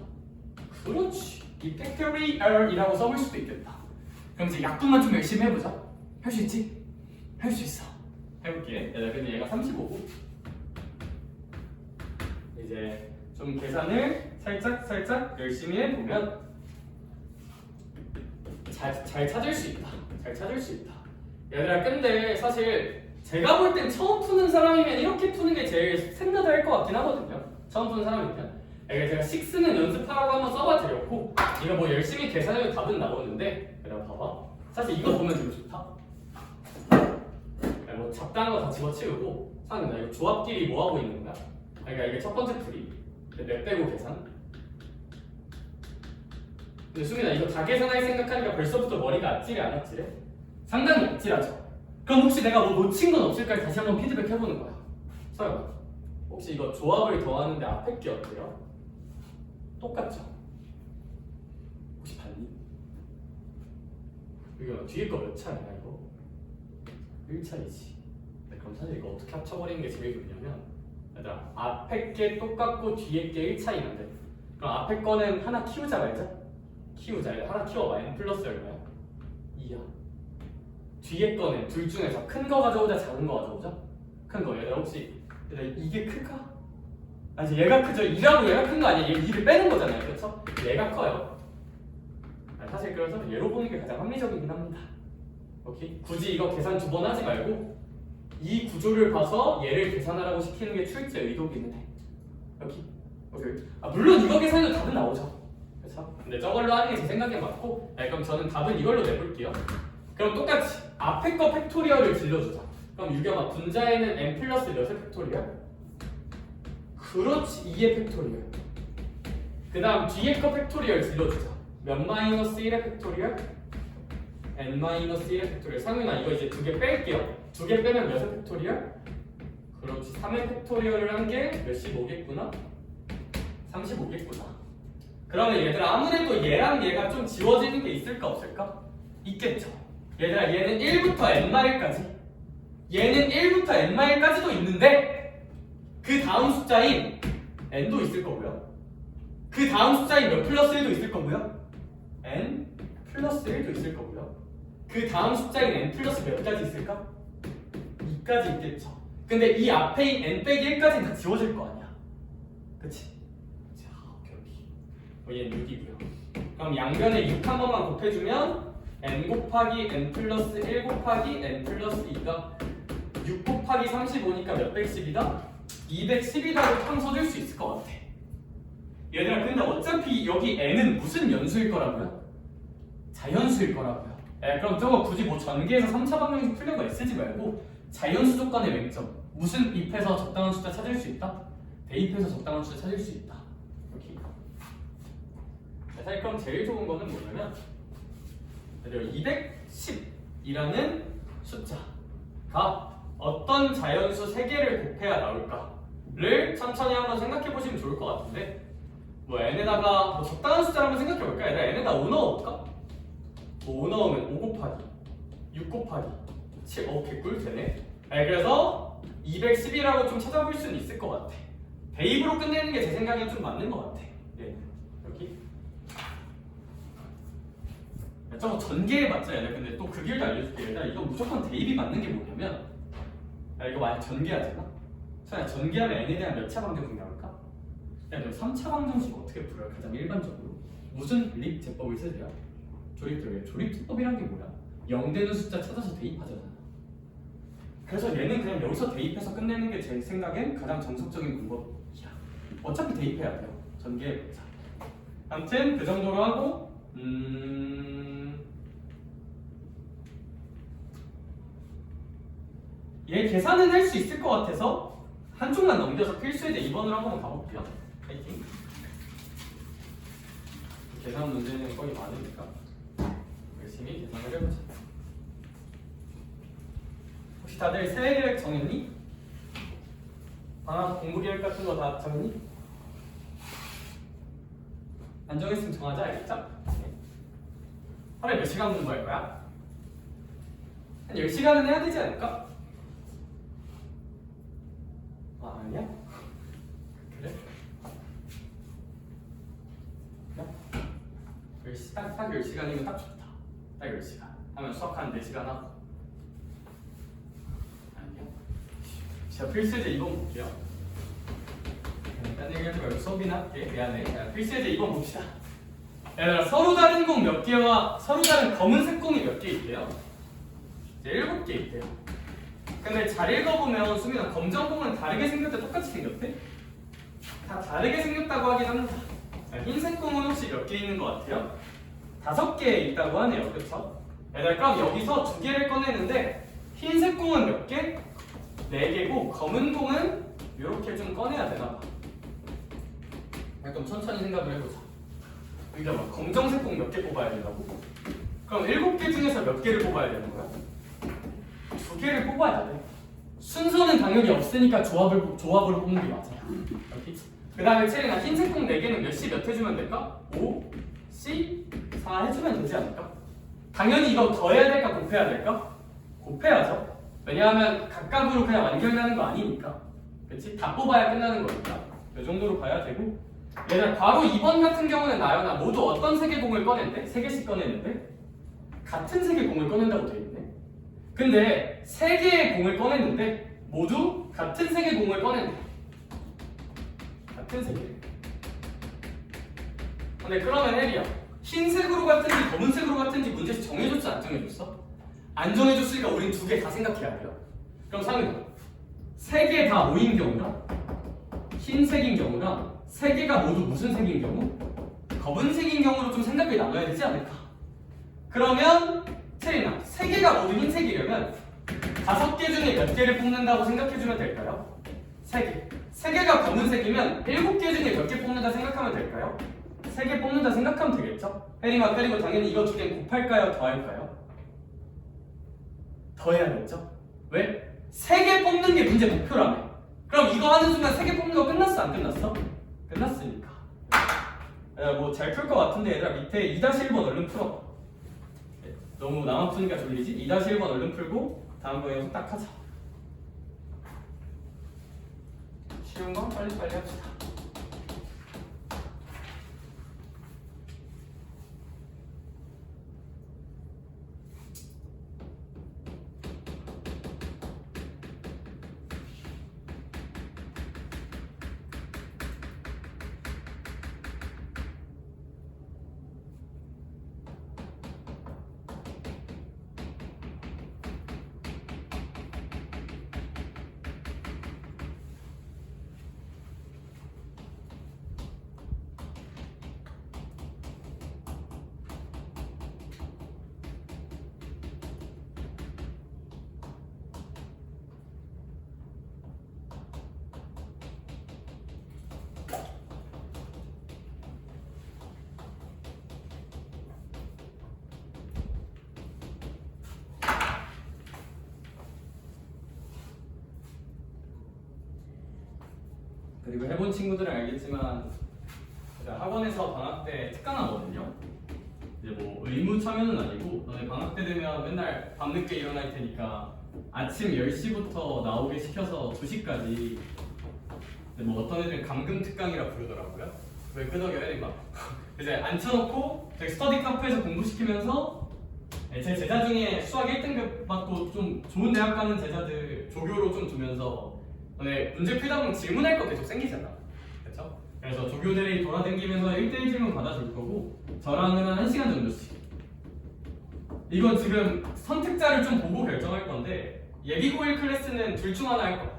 그렇지. 이 팩토리얼이라고 써볼 수도 있겠다. 그럼 이제 약분만 좀 열심히 해보자. 할 수 있지? 할 수 있어. 해볼게. 근데 얘가 35고 이제 좀 계산을 살짝 열심히 해보면 잘 찾을 수 있다. 얘들아 근데 사실 제가 볼 땐 처음 푸는 사람이면 이렇게 푸는 게 제일 샌드할 것 같긴 하거든요. 처음 푸는 사람이면. 제가 식스는 연습하라고 한번 써봐드렸고 이거 뭐 열심히 계산해도 답은 나오는데 얘들아 봐봐. 사실 이거 보면 되게 좋다. 뭐 잡다한 거 다 집어치우고 사실 나 이거 조합끼리 뭐 하고 있는 거야? 그러니까 이게 첫 번째 풀이 몇 빼고 계산. 근데 수민아 이거 다 계산할 생각하니까 벌써부터 머리가 아찔해 안 아찔해? 상당히 아찔하죠? 그럼 혹시 내가 뭐 놓친 건 없을까 다시 한번 피드백 해보는 거야. 서영 혹시 이거 조합을 더하는데 앞에 게 어때요? 똑같죠? 혹시 봤니? 이거 뒤에 거 몇 차이야 이거? 1차이지. 그럼 사실 이거 어떻게 합쳐버리는 게 제일 좋냐면 얘들아 앞에 게 똑같고 뒤에 게 1차이면 돼. 그럼 앞에 거는 하나 키우자 말자. 키우자. 하나 키워봐. n 플러스 얼마야? 2야. 뒤에 거는 둘 중에서 큰 거 가져오자 작은 거 가져오자? 큰 거. 얘들아 혹시 이게 클까? 아니 얘가 크죠? 2라고 얘가 큰 거 아니야? 얘 2를 빼는 거잖아요. 그렇죠? 얘가 커요. 사실 그래서 얘로 보는 게 가장 합리적이긴 합니다. 오케이? 굳이 이거 계산 두 번 하지 말고 이 구조를 봐서 얘를 계산하라고 시키는 게 출제 의도기는 해. 오케이? 물론 이거 계산해도 답은 나오죠. 그렇죠? 근데 저걸로 하는 게 제 생각에 맞고, 그럼 저는 답은 이걸로 내볼게요. 그럼 똑같이 앞에 거 팩토리얼을 질러주자. 그럼 유겸아, 분자에는 n 플러스 몇의 팩토리얼? 그렇지, 2의 팩토리얼. 그 다음 뒤에 거 팩토리얼 질러주자. 몇 마이너스 1의 팩토리얼? n 마이너스 1의 팩토리얼. 상윤아, 이거 이제 두 개 뺄게요. 두 개 빼면 몇의 팩토리얼? 그렇지, 3의 팩토리얼을 한 게 몇십 오겠구나? 35겠구나. 그러면 얘들아, 아무래도 얘랑 얘가 좀 지워지는 게 있을까 없을까? 있겠죠. 얘들아, 얘는 1부터 n마일까지, 얘는 1부터 n마일까지도 있는데 그 다음 숫자인 n도 있을 거고요. 그 다음 숫자인 몇 플러스 1도 있을 거고요. n 플러스 1도 있을 거고요. 그 다음 숫자인 n 플러스 몇 가지 있을까? 2까지 있겠죠. 근데 이 앞에인 n 빼기 1까지는 다 지워질 거 아니야. 그치? 자, 오케이. 얘는 6이고요. 그럼 양변에 6 한 번만 곱해주면 n 곱하기 n 플러스 1 곱하기 n 플러스 2가 6 곱하기 35니까 몇 백십이다? 210이다로 탕 써줄 수 있을 것 같아. 얘들아, 근데 어차피 여기 n은 무슨 연수일 거라고요? 자연수일 거라고요. 그럼 저거 굳이 뭐 전개해서 3차 방정식 풀려고 애쓰지 말고 자연수 조건의 맹점. 무슨 입해서 적당한 숫자 찾을 수 있다? 대입해서 적당한 숫자 찾을 수 있다. 이렇게. 사실 그럼 제일 좋은 거는 뭐냐면 210이라는 숫자가 어떤 자연수 3개를 곱해야 나올까를 천천히 한번 생각해 보시면 좋을 것 같은데, 뭐 n에다가 뭐 적당한 숫자를 한번 생각해 볼까요? n에다 5 넣어볼까? 뭐 5 넣으면 5 곱하기 6 곱하기 7, 개꿀 되네. 그래서 210이라고 좀 찾아볼 수는 있을 것 같아. 대입으로 끝내는 게 제 생각엔 좀 맞는 것 같아. 여기 저거 전개에 맞자. 얘들 근데 또 그 길도 알려줄게. 얘들아, 이거 무조건 대입이 맞는 게 뭐냐면, 이거 만약 전개하잖아. 전개하면 n에 대한 몇 차 방정식 나올까? 야, 너 3차 방정식 어떻게 풀어요? 가장 일반적으로 무슨 립 제법을 쓰세요? 조립 제법이란 게 뭐야? 0 되는 숫자 찾아서 대입하잖아. 그래서 얘는 그냥 여기서 대입해서 끝내는 게 제 생각엔 가장 정석적인 방법이야. 어차피 대입해야 돼요. 전개해보자. 아무튼 그 정도로 하고, 얘 계산은 할 수 있을 것 같아서 한쪽만 넘겨서 필수에대 2번으로 한번 가볼게요. 파이팅. 계산 문제는 거의 많으니까 열심히 계산을 해보자. 혹시 다들 새해 계획 정했니? 방학 공부 계획 같은 거 다 정했니? 안 정했으면 정하자, 알겠죠? 하루에 몇 시간 공부할 거야? 한 10시간은 해야 되지 않을까? 아, 아니야? 그래? 딱 10시간이면 딱 좋다. 딱 10시간 하면 수학 한 4시간 하고. 아니야? 자, 필수제 2번 볼게요. 딴 얘기하지 말고 수업이나 할게. 미안해. 자, 필수제 2번 봅시다. 얘들아, 서로 다른 공 몇 개와 서로 다른 검은색 공이 몇 개 있대요? 이제 7개 있대요. 근데 잘 읽어보면 수민아, 검정공은 다르게 생겼대? 똑같이 생겼대? 다 다르게 생겼다고 하긴 합니다. 흰색 공은 혹시 몇 개 있는 것 같아요? 5개 있다고 하네요. 그쵸? 얘들아, 그럼 여기서 2개를 꺼내는데 흰색 공은 몇 개? 4개고 검은 공은 이렇게 좀 꺼내야 되나 봐. 그럼 천천히 생각을 해보자. 그러니까 검정색 공 몇 개 뽑아야 된다고? 그럼 7개 중에서 몇 개를 뽑아야 되는 거야? 2개를 뽑아야 돼. 순서는 당연히 없으니까 조합으로 뽑는 게 맞아. 그 다음에 채린아, 흰색 공 4개는 몇 시 몇 해주면 될까? 5, C, 4 해주면 되지 않을까? 당연히 이거 더해야 될까? 곱해야 될까? 곱해야죠. 왜냐하면 각각으로 그냥 완결나는 거 아니니까. 그치? 다 뽑아야 끝나는 거니까. 이 정도로 봐야 되고, 얘들아, 바로 2번 같은 경우는 나연아, 모두 어떤 3개 공을 꺼낸대? 3개씩 꺼내는데 같은 3개 공을 꺼낸다고 돼 있네. 근데 3개의 공을 꺼냈는데 모두 같은 3개 공을 꺼낸대. 같은 3개. 근데 그러면 혜리야, 흰색으로 같은지 검은색으로 같은지 문제에서 정해줬어 안 정해줬어? 안 정해줬으니까 우린 두 개 다 생각해야 돼요. 그럼 상윤아, 세 개 다 모인 경우랑 흰색인 경우랑 세 개가 모두 무슨 색인 경우? 검은색인 경우로 좀 생각을 나눠야 되지 않을까? 그러면 채린아, 세 개가 모두 흰색이려면 5개 중에 몇 개를 뽑는다고 생각해주면 될까요? 3개. 3개가 검은색이면 7개 중에 몇 개 뽑는다 생각하면 될까요? 3개 뽑는다 생각하면 되겠죠? 혜림아, 그리고 당연히 이거 두 개는 곱할까요? 더할까요? 더해야겠죠? 왜? 3개 뽑는 게 문제 목표라며. 그럼 이거 하는 순간 3개 뽑는 거 끝났어? 안 끝났어? 끝났으니까. 뭐 잘 풀 것 같은데 얘들아, 밑에 2-1번 얼른 풀어. 너무 나만 푸니까 졸리지? 2-1번 얼른 풀고 다음 거 연습 딱 하자. 쉬운 거 빨리빨리 합시다. 그리고 해본 친구들은 알겠지만 학원에서 방학 때 특강하거든요. 이제 뭐 의무 참여는 아니고 너네 방학 때 되면 맨날 밤늦게 일어날 테니까 아침 10시부터 나오게 시켜서 2시까지 뭐 어떤 애들은 감금 특강이라 부르더라고요. 왜 끄덕여 애들이 막 이제 앉혀놓고 저기 스터디 카페에서 공부시키면서 제 제자 중에 수학 1등급 받고 좀 좋은 대학 가는 제자들 조교로 좀 두면서 문제 풀다 보면 질문할 거 계속 생기잖아. 그렇죠? 그래서 조교들이 돌아다니면서 1대1 질문 받아줄 거고 저랑은 한 1시간 정도씩. 이건 지금 선택자를 좀 보고 결정할 건데 예비고1 클래스는 둘 중 하나 할 거야.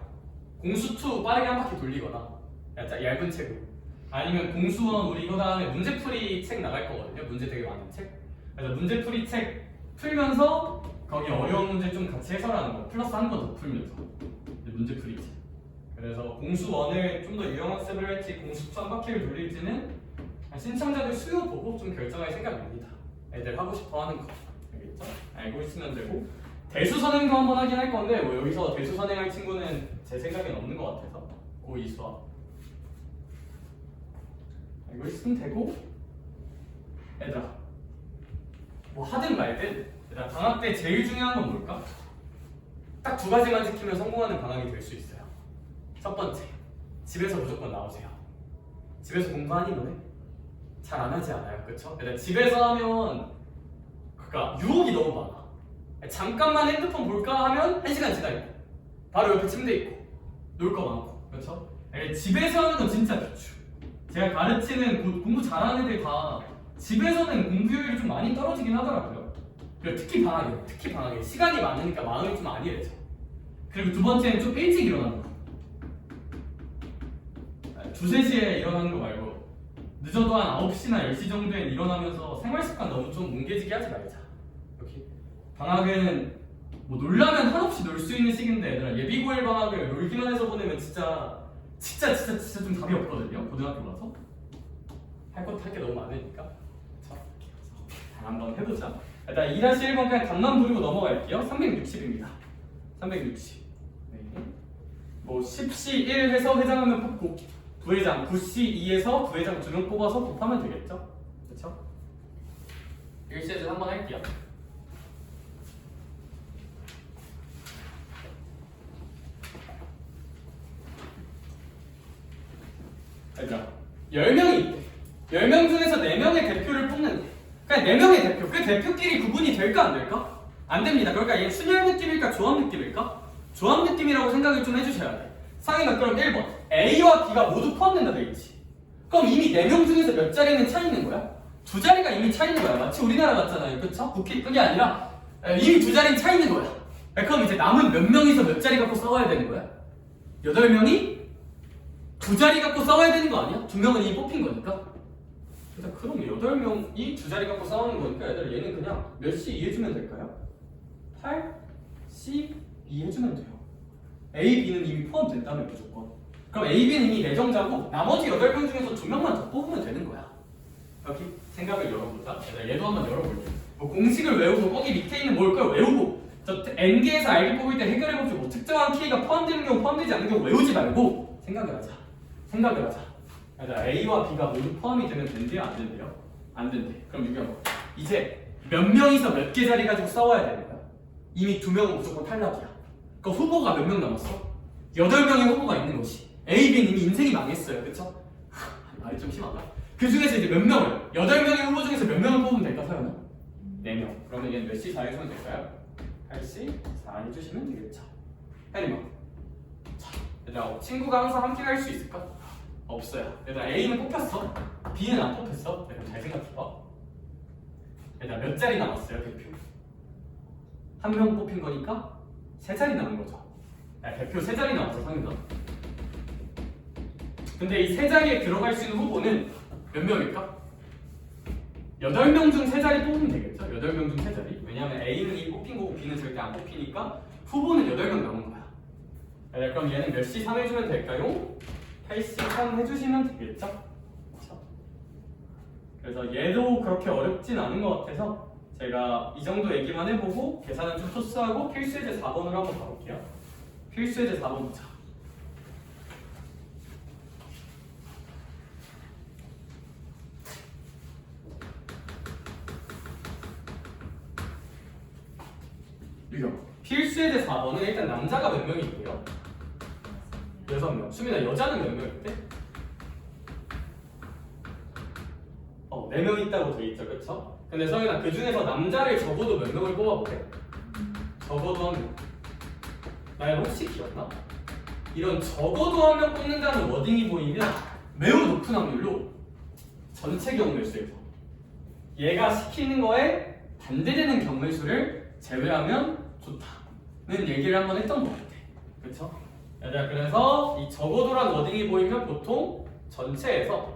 공수2 빠르게 한 바퀴 돌리거나 얇은 책으로, 아니면 공수1 우리 이거 다음에 문제풀이 책 나갈 거거든요. 문제 되게 많은 책. 그래서 문제풀이 책 풀면서 거기 어려운 문제 좀 같이 해설하는 거 플러스 한 번 더 풀면서 문제풀이 책. 그래서 공수1을 좀 더 유형학습을 할지 공수2 한 바퀴를 돌릴지는 신청자들 수요 보고 좀 결정할 생각입니다. 애들 하고 싶어 하는 거. 알겠죠? 알고 있으면 되고, 대수 선행도 한번 하긴 할 건데 뭐 여기서 대수 선행할 친구는 제 생각엔 없는 것 같아서 고2 수학 알고 있으면 되고, 얘들아 뭐 하든 말든 얘들아 방학 때 제일 중요한 건 뭘까? 딱 2가지만 지키면 성공하는 방학이 될 수 있어요. 첫 번째, 집에서 무조건 나오세요. 집에서 공부하니 너네? 잘 안 하지 않아요, 그쵸? 얘들아 집에서 하면 그러니까 유혹이 너무 많아. 잠깐만 핸드폰 볼까 하면 1시간 지나 있고 바로 옆에 침대 있고 놀 거 많고, 그렇죠? 집에서 하는 건 진짜 비추. 제가 가르치는 공부 잘하는 애들 다 집에서는 공부효율이 좀 많이 떨어지긴 하더라고요. 그리고 특히 방학에 시간이 많으니까 마음이 좀 안일해져. 그리고 두 번째는 좀 일찍 일어나는 거. 2-3시에 일어나는 거 말고 늦어도 한 9시나 10시 정도에 일어나면서 생활습관 너무 좀 뭉개지게 하지 말자. 이렇게 방학은 뭐 놀라면 한없이 놀 수 있는 시기인데 얘들아 예비고1 방학을 놀기만 해서 보내면 진짜 좀 답이 없거든요. 고등학교 가서 할 게 너무 많으니까. 그쵸? 잘 한번 해보자. 일단 2-1번 그냥 답만 부르고 넘어갈게요. 360입니다. 360. 네. 뭐 10시 1 해서 회장하면 뽑고 부회장 9시 2에서 부회장 2명 뽑아서 곱하면 되겠죠? 그쵸? 1시에서 한번 할게요. 그러니까 10명이 있대. 10명 중에서 4명의 대표를 뽑는데 그냥 4명의 대표, 그 대표끼리 구분이 될까 안 될까? 안 됩니다. 그러니까 얘 순혈 느낌일까 조합 느낌일까? 조합 느낌이라고 생각을 좀 해주셔야 돼. 상위가 그럼 1번 A와 B가 모두 포함된다 되겠지. 그럼 이미 4명 중에서 몇 자리는 차 있는 거야? 두 자리가 이미 차 있는 거야. 마치 우리나라 같잖아요. 그쵸? 그게 아니라 이미 두 자리는 차 있는 거야. 그럼 이제 남은 몇 명이서 몇 자리 갖고 싸워야 되는 거야? 8명이 두 자리 갖고 싸워야 되는 거 아니야? 2명은 이미 뽑힌 거니까. 일단 그럼 8명이 두 자리 갖고 싸우는 거니까 얘는 그냥 몇 시 2 해주면 될까요? 8, C, 2 해주면 돼요. A, B는 이미 포함된다며 무조건. 그럼 A, B는 이미 내정자고 나머지 8명 중에서 2명만 더 뽑으면 되는 거야. 여기 생각을 열어보자. 얘도 한번 열어볼게요. 뭐 공식을 외우고 거기 밑에 있는 뭘 걸 외우고 저 N개에서 R을 뽑을 때 해결해보지 뭐 특정한 K가 포함되는 경우 포함되지 않는 경우 외우지 말고 생각을 하자. A와 B가 모두 포함이 되면 된대요? 안 된대요? 안 된대. 그럼 유경 이제 몇 명이서 몇 개 자리 가지고 싸워야 되는 거야? 이미 2명은 무조건 탈락이야. 그럼 후보가 몇 명 남았어? 8명의 후보가 있는 것이 A, B는 이미 인생이 망했어요. 그쵸? 말이 좀 심하다. 그 중에서 이제 몇 명을 8명의 후보 중에서 몇 명을 뽑으면 될까 서연아? 4명. 그러면 얘는 몇 시 4 해주면 될까요? 8시 4 해주시면 되겠죠. 혜림아 자, 얘들아 친구가 항상 함께 갈 수 있을까? 없어요. 얘들아 A는 뽑혔어? B는 안 뽑혔어? 얘들아 잘 생각해봐. 얘들아 몇 자리 남았어요 대표? 한 명 뽑힌 거니까 3자리 남은 거죠. 대표 3자리 남았어 상윤아. 근데 이 3자리에 들어갈 수 있는 후보는 몇 명일까? 8명 중 3자리 뽑으면 되겠죠? 8명 중 3자리. 왜냐하면 A는 이 뽑힌 거고 B는 절대 안 뽑히니까 후보는 8명 남은 거야. 그럼 얘는 몇 시 3 해주면 될까요? 8시 3 해주시면 되겠죠? 그렇죠? 그래서 얘도 그렇게 어렵진 않은 것 같아서 제가 이 정도 얘기만 해보고 계산은 좀 토스하고 필수예제 4번으로 한번 가볼게요. 필수예제 4번 보자. 필수예제 4번은 일단 남자가 몇 명이 있고요? 6명. 수민아 여자는 몇 명 있대? 4명 있다고 돼 있죠, 그쵸? 근데 성현아 그 중에서 남자를 적어도 몇 명을 뽑아보래? 적어도 1명. 나야 혹시 기억나? 이런 적어도 1명 뽑는다는 워딩이 보이면 매우 높은 확률로 전체 경우의 수에서 얘가 시키는 거에 반대되는 경우의 수를 제외하면 좋다는 얘기를 한번 했던 것 같아. 그쵸? 얘들아 그래서 이 적어도란 워딩이 보이면 보통 전체에서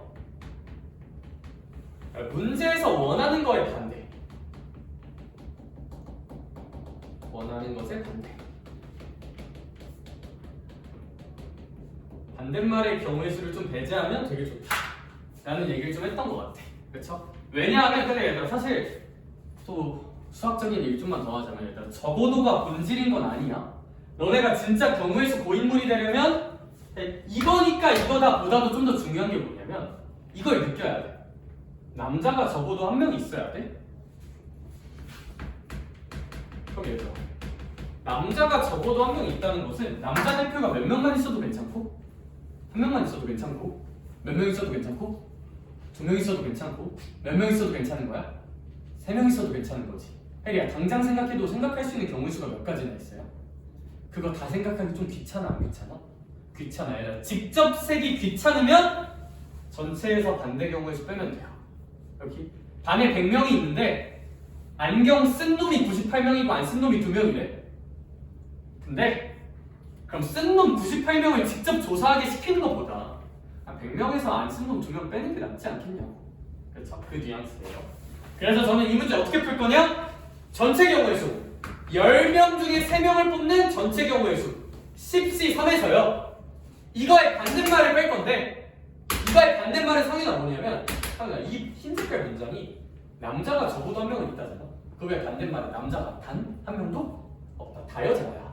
문제에서 원하는 거에 반대, 원하는 것에 반대말의 경우의 수를 좀 배제하면 되게 좋다 라는 얘기를 좀 했던 것 같아. 그쵸? 왜냐하면 근데 얘들아 사실 또 수학적인 얘기 좀만 더 하자면 일단 적어도가 본질인 건 아니야. 너네가 진짜 경우의 수 고인물이 되려면 이거니까 이거다 보다도 좀 더 중요한 게 뭐냐면 이걸 느껴야 돼. 남자가 적어도 1명 있어야 돼. 그럼 얘들아 남자가 적어도 1명 있다는 것은 남자 대표가 몇 명만 있어도 괜찮고 1명만 있어도 괜찮고 몇 명 있어도 괜찮고 2명 있어도 괜찮고 몇 명 있어도 괜찮은 거야? 3명 있어도 괜찮은 거지. 혜리야 당장 생각해도 생각할 수 있는 경우의 수가 몇 가지나 있어요? 그거 다 생각하기 좀 귀찮아 안 귀찮아? 귀찮아요. 직접 세기 귀찮으면 전체에서 반대 경우의 수 빼면 돼요. 여기 반에 100명이 있는데 안경 쓴 놈이 98명이고 안 쓴 놈이 2명이래. 근데 그럼 쓴 놈 98명을 직접 조사하게 시키는 것보다 100명에서 안 쓴 놈 2명 빼는 게 낫지 않겠냐고. 그렇죠? 그 뉘앙스예요. 그래서 저는 이 문제 어떻게 풀 거냐? 전체 경우의 수 10명 중에 3명을 뽑는 전체 경우의 수 10C 3에서요 이거의 반대말을 뺄 건데 이거의 반대말은 성인아 뭐냐면 성인아 이 흰색깔 문장이 남자가 적어도 1명은 있다잖아. 그거의 반대말은 남자가 단 1명도 없다. 다 여자야.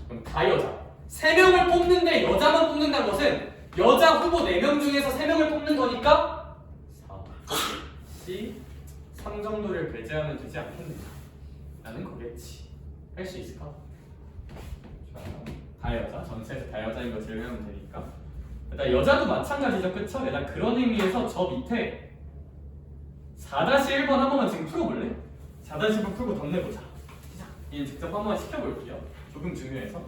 그럼 다 여자 3명을 뽑는데 여자만 뽑는다는 것은 여자 후보 4명 중에서 3명을 뽑는 거니까 4C 3 정도를 배제하면 되지 않겠느냐 라는 거겠지. 할 수 있을까? 다 여자, 전체에서 다 여자인 거 제외하면 되니까. 일단 여자도 마찬가지죠, 그쵸? 일단 그런 의미에서 저 밑에 4-1번 한 번만 지금 풀어볼래? 4-1번 풀고 덧내보자. 얘는 직접 한 번만 시켜볼게요. 조금 중요해서.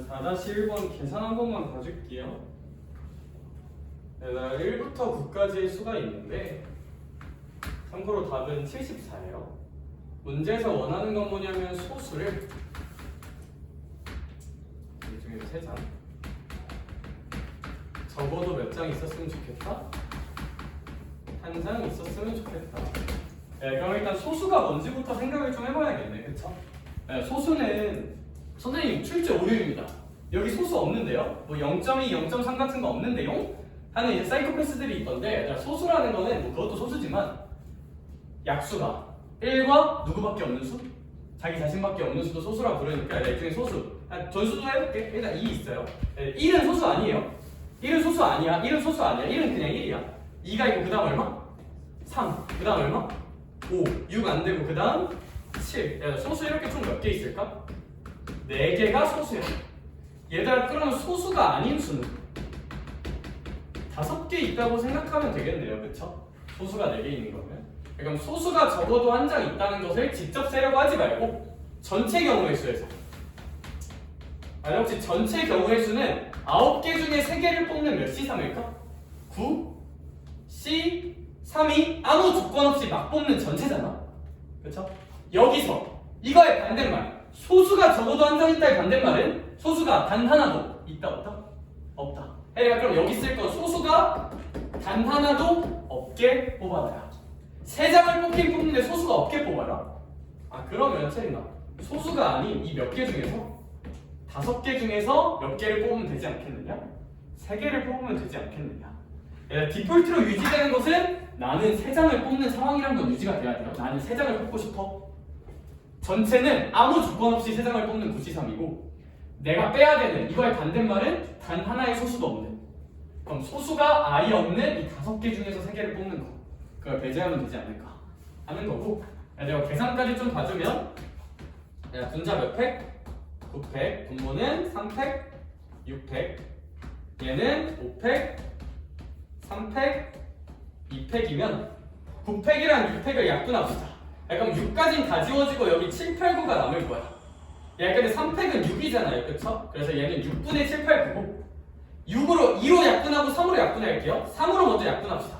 자, 4-1번 계산 한 번만 봐줄게요. 얘들아 1부터 9까지의 수가 있는데 참고로 답은 74예요. 문제에서 원하는 건 뭐냐면 소수를 이 중에 3장 적어도 몇 장 있었으면 좋겠다? 한 장 있었으면 좋겠다. 네, 그럼 일단 소수가 뭔지부터 생각을 좀 해봐야겠네, 그쵸? 네, 소수는 선생님 출제 오류입니다. 여기 소수 없는데요? 뭐 0.2, 0.3 같은 거 없는데요? 하는 이제 사이코패스들이 있던데 소수라는 거는 뭐 그것도 소수지만 약수가 1과 누구밖에 없는 수? 자기 자신밖에 없는 수도 소수라 부르니까 일종의 소수. 전수도 해볼게. 일단 2 있어요. 1은 소수 아니에요. 1은 소수 아니야. 1은 소수 아니야. 1은 그냥 1이야. 2가 있고 그 다음 얼마? 3. 그 다음 얼마? 5. 6 안 되고 그 다음 7. 야, 소수 이렇게 총 몇 개 있을까? 4개가 소수야. 얘들아 그러면 소수가 아닌 수는 5개 있다고 생각하면 되겠네요. 그쵸? 소수가 4개 있는 거면. 그럼 소수가 적어도 한 장 있다는 것을 직접 세려고 하지 말고 전체 경우의 수에서 혹시 전체 경우의 수는 9개 중에 3개를 뽑는 몇 C3일까? 9, C, 3이 아무 조건 없이 막 뽑는 전체잖아. 그쵸? 여기서 이거의 반대말 소수가 적어도 한 장 있다의 반대말은 소수가 단 하나도 있다 없다? 없다. 그러니까 그럼 여기 쓸 건 소수가 단 하나도 없게 뽑아놔요. 3장을 뽑는데 소수가 없게 뽑아라. 그러면 체리나 소수가 아닌 이 몇 개 중에서 5개 중에서 몇 개를 뽑으면 되지 않겠느냐? 3개를 뽑으면 되지 않겠느냐? 디폴트로 유지되는 것은 나는 3장을 뽑는 상황이란 건 유지가 돼야 돼요. 나는 3장을 뽑고 싶어. 전체는 아무 조건 없이 3장을 뽑는 9C3이고 내가 빼야 되는 이거의 반대말은 단 하나의 소수도 없는. 그럼 소수가 아예 없는 이 5개 중에서 3개를 뽑는 거. 그걸 배제하면 되지 않을까 하는 거고. 내가 계산까지 좀 봐주면 분자 몇 팩? 9팩. 분모는 3팩, 6팩. 얘는 5팩, 3팩, 2팩이면 9팩이랑 6팩을 약분합시다. 그럼 6까지는 다 지워지고 여기 7, 8, 9가 남을 거야. 근데 3팩은 6이잖아요. 그쵸? 그래서 얘는 6분의 7, 8, 9고 6으로 2로 약분하고 3으로 약분할게요. 3으로 먼저 약분합시다.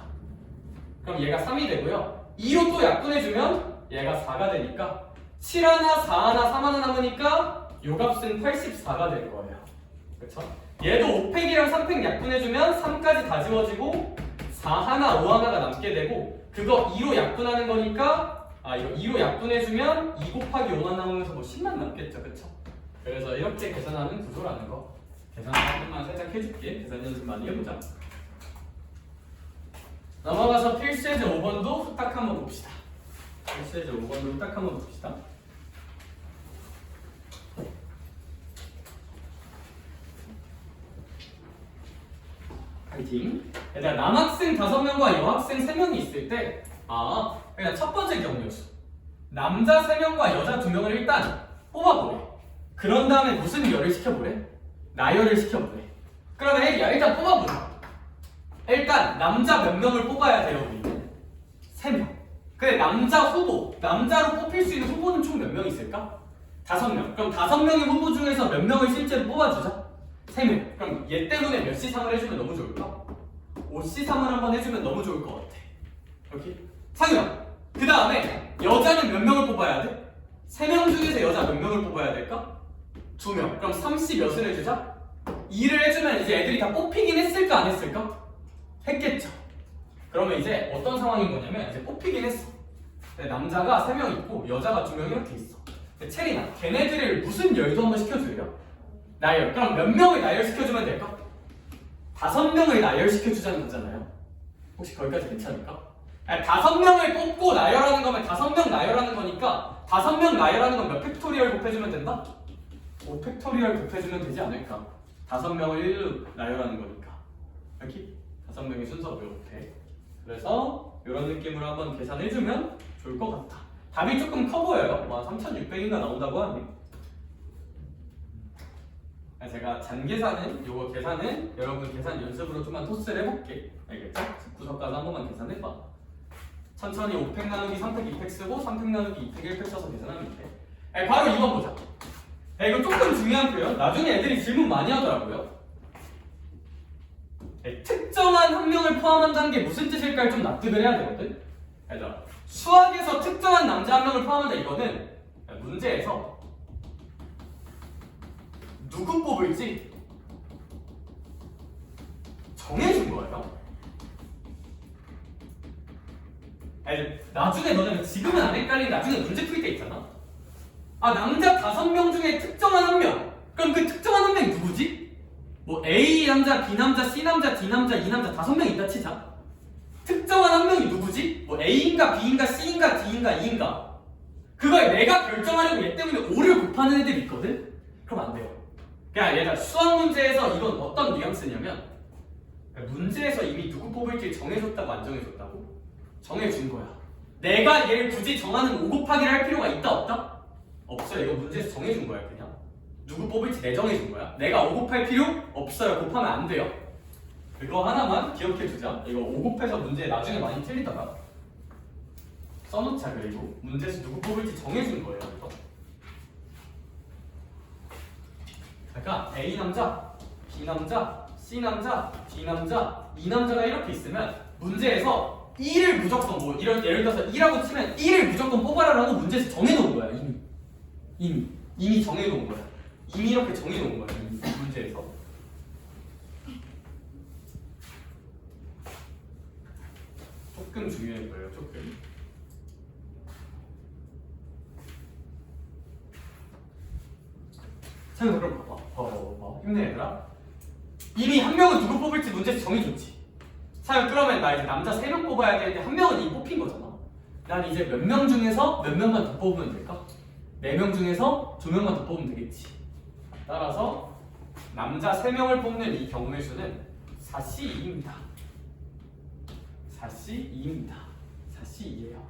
그럼 얘가 3이 되고요. 2로 또 약분해주면 얘가 4가 되니까 7 하나, 4 하나, 3 하나 남으니까 요 값은 84가 될 거예요. 그쵸? 얘도 5팩이랑 3팩 약분해주면 3까지 다 지워지고 4 하나, 5 하나가 남게 되고 그거 2로 약분하는 거니까 이거 2로 약분해주면 2 곱하기 5만 남으면서 뭐 10만 남겠죠. 그쵸? 그래서 이렇게 계산하는 구조라는 거. 계산 한 번만 살짝 해줄게. 계산 연습 많이 해보자. 넘어가서 필수예제 5번도 후딱 한번 봅시다. 필수예제 5번도 후딱 한번 봅시다. 파이팅. 일단 남학생 5명과 여학생 3명이 있을 때 그냥 첫 번째 경우였어. 남자 3명과 여자 2명을 일단 뽑아보래. 그런 다음에 무슨 열을 시켜보래? 나열을 시켜보래. 그러면 일단 뽑아보자. 일단 남자 몇 명을 뽑아야 돼요? 우리는 3명. 근데 남자 후보, 남자로 뽑힐 수 있는 후보는 총 몇 명 있을까? 5명. 그럼 5명의 후보 중에서 몇 명을 실제로 뽑아주자? 3명. 그럼 얘 때문에 몇 C3을 해주면 너무 좋을까? 5C3을 한번 해주면 너무 좋을 것 같아. 이렇게 상현. 그 다음에 여자는 몇 명을 뽑아야 돼? 3명 중에서 여자 몇 명을 뽑아야 될까? 2명. 그럼 3C 몇을 해주자? 2를 해주면 이제 애들이 다 뽑히긴 했을까 안 했을까? 했겠죠. 그러면 이제 어떤 상황인 거냐면 이제 뽑히긴 했어. 남자가 3명 있고 여자가 2명 이렇게 있어. 체리나 걔네들을 무슨 열도 한번 시켜줄래요? 나열. 그럼 몇 명을 나열시켜주면 될까? 5명을 나열시켜주자는 거잖아요. 혹시 거기까지 괜찮을까? 5명을 뽑고 나열하는 거면 5명 나열하는 거니까 5명 나열하는 건 몇 팩토리얼 곱해주면 된다? 5팩토리얼 곱해주면 되지 않을까? 5명을 1로 나열하는 거니까. 이렇게 5명의 순서로 이렇게. 그래서 이런 느낌으로 한번 계산해주면 좋을 것 같다. 답이 조금 커 보여요. 3600인가 나온다고 하네. 제가 잔계산은 요거 계산은 여러분 계산 연습으로 좀만 토스를 해볼게. 알겠죠? 구석까지 한 번만 계산해봐. 천천히 5팩 나누기 3팩 2팩 쓰고 3팩 나누기 2팩 1팩 써서 계산하면 돼. 바로 2번 보자. 이거 조금 중요한 표현. 나중에 애들이 질문 많이 하더라고요. 특정한 한 명을 포함한다는 게 무슨 뜻일까를 좀 납득을 해야 되거든. 얘들아, 수학에서 특정한 남자 한 명을 포함한다 이거는 문제에서 누구 뽑을지 정해준 거예요. 나중에 너네는 지금은 안 헷갈리는 나중에 문제 풀 때 있잖아. 남자 5명 중에 특정한 한 명. 그럼 그 특정한 한 명이 누구지? 뭐 A 남자, B 남자, C 남자, D 남자, E 남자 5명 있다 치자. 특정한 한 명이 누구지? 뭐 A인가 B인가 C인가 D인가 E인가. 그걸 내가 결정하려고 얘 때문에 5를 곱하는 애들이 있거든? 그럼 안 돼요. 그냥 얘가 수학 문제에서 이건 어떤 뉘앙스냐면 문제에서 이미 누구 뽑을지 정해줬다고 안 정해줬다고? 정해준 거야. 내가 얘를 굳이 정하는 5 곱하기를 할 필요가 있다 없다? 없어요. 이거 문제에서 정해준 거야 그냥. 누구 뽑을지 내정해준 거야. 내가 5 곱할 필요 없어요. 곱하면 안 돼요. 이거 하나만 기억해두자. 이거 5 곱해서 문제 나중에 많이 틀리다가 써놓자. 그리고 문제에서 누구 뽑을지 정해준 거예요. 이거. 그러니까 A 남자, B 남자, C 남자, D 남자, E 남자가 이렇게 있으면 문제에서 1을 무조건 뭐 이런 예를 들어서 2라고 치면 1을 무조건 뽑아라라고 문제에서 정해놓은 거야. 이미 정해놓은 거야. 이미 이렇게 정해놓은 거야. 이미 문제에서. 조금 중요한 거예요. 조금. 자, 그럼 봐봐. 힘내 얘들아. 이미 한 명은 누구 뽑을지 문제에서 정해줬지. 자, 그러면 나 이제 남자 3명 뽑아야 되는데 한 명은 이미 뽑힌 거잖아. 난 이제 몇 명 중에서 몇 명만 더 뽑으면 될까? 4명 중에서 2명만 더 뽑으면 되겠지. 따라서 남자 3명을 뽑는 이 경우의 수는 4C2입니다. 4C2입니다. 4C2예요.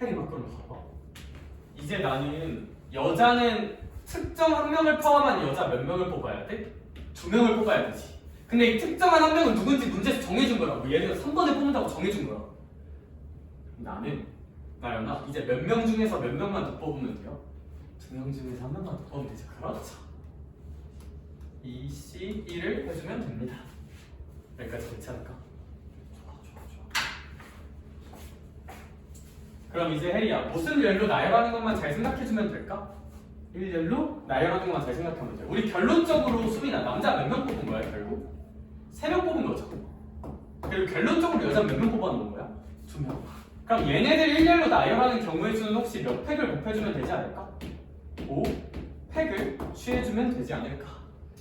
혜리 밖으로 가봐. 이제 나는 여자는 특정 한 명을 포함한 여자 몇 명을 뽑아야 돼? 2명을 뽑아야 되지. 근데 이 특정한 한 명은 누군지 문제에서 정해준 거라고. 예를 들어 3번에 뽑는다고 정해준 거야. 나연아 이제 몇 명 중에서 몇 명만 더 뽑으면 돼요? 2명 중에서 한 명만 더 뽑으면 되죠. 그렇죠. 2C1을 해주면 됩니다. 여기까지 괜찮을까? 좋아. 그럼 이제 혜리야 무슨 렬로 나열하는 것만 잘 생각해주면 될까? 1렬로 나열하는 것만 잘 생각하면 돼. 우리 결론적으로 수빈아 남자 몇 명 뽑은 거야 결국? 3명 뽑은 거죠. 그리고 결론적으로 여자 몇 명 뽑아놓은 거야? 2명. 그럼 얘네들 1렬로 나열하는 경우의 수는 혹시 몇 팩을 곱해주면 되지 않을까? 5 팩을 취해주면 되지 않을까?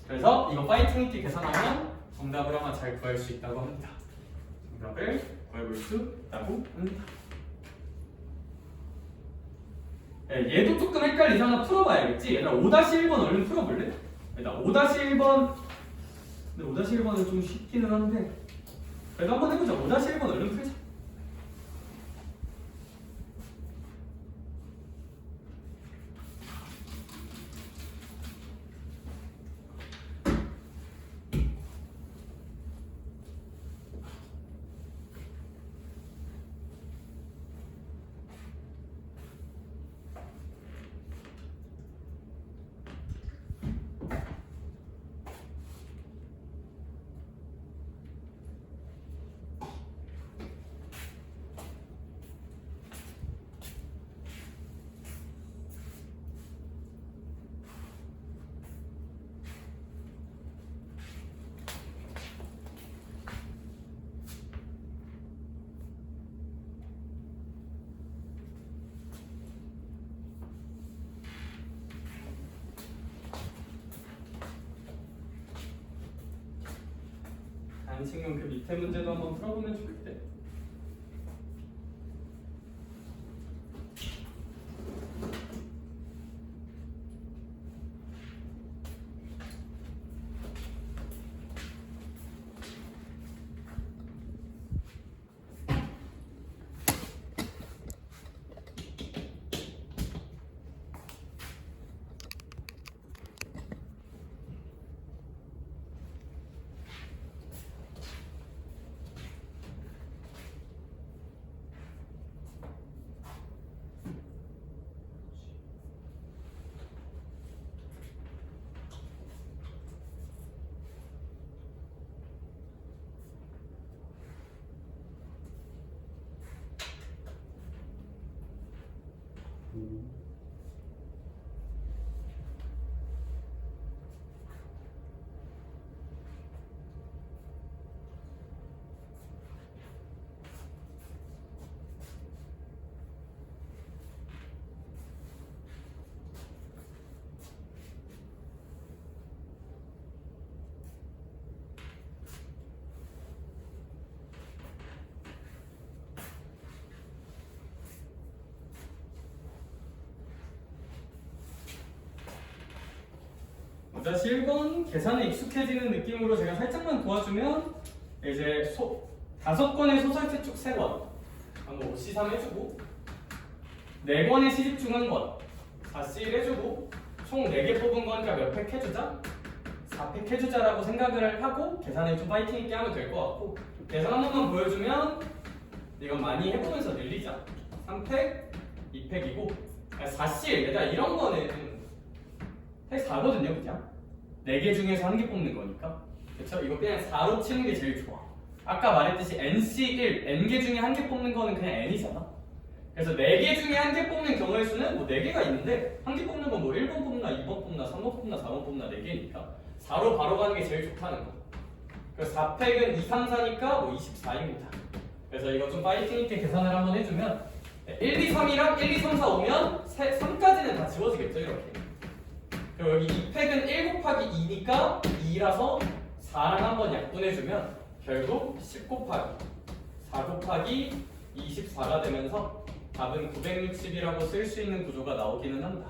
그래서 이거 파이팅 있게 계산하면 정답을 아마 잘 구할 수 있다고 합니다. 정답을 구해볼 수 있다고 합니다. 얘도 조금 헷갈리지. 하나 풀어봐야겠지? 얘들아 5-1번 얼른 풀어볼래? 얘들아 5-1번 근데 5-1번은 좀 쉽기는 한데 그래도 한번 해보자. 5-1번 얼른 풀자. 안식용 그 밑에 문제도 한번 풀어보면 좋겠대. 다시 1번 계산에 익숙해지는 느낌으로 제가 살짝만 도와주면 이제 5권의 소설책 쭉 3권 한번 5C3 해주고 4권의 시집 중 1권 4C1 해주고 총 4개 뽑은 거니까 몇 팩 해주자? 4팩 해주자라고 생각을 하고 계산에 좀 파이팅 있게 하면 될 것 같고 계산 한 번만 보여주면 이건 많이 해보면서 늘리자 3팩, 2팩이고 4C1 얘들아 이런 거는 팩 4거든요 그냥 4개 중에서 1개 뽑는 거니까 그쵸? 이거 그냥 4로 치는 게 제일 좋아 아까 말했듯이 NC1, N개 중에 1개 뽑는 거는 그냥 N이잖아 그래서 4개 중에 1개 뽑는 경우의 수는 뭐 4개가 있는데 1개 뽑는 건 뭐 1번 뽑나 2번 뽑나 3번 뽑나 4번 뽑나 4개니까 4로 바로 가는 게 제일 좋다는 거 그래서 4팩은 2, 3, 4니까 뭐 24입니다 그래서 이거 좀 파이팅 있게 계산을 한번 해주면 1, 2, 3이랑 1, 2, 3, 4 오면 3까지는 다 지워지겠죠 이렇게 그리고 여기 2팩은 1 곱하기 2니까 2라서 4랑 한번 약분해주면 결국 10 곱하기 4 곱하기 24가 되면서 답은 960이라고 쓸 수 있는 구조가 나오기는 한다.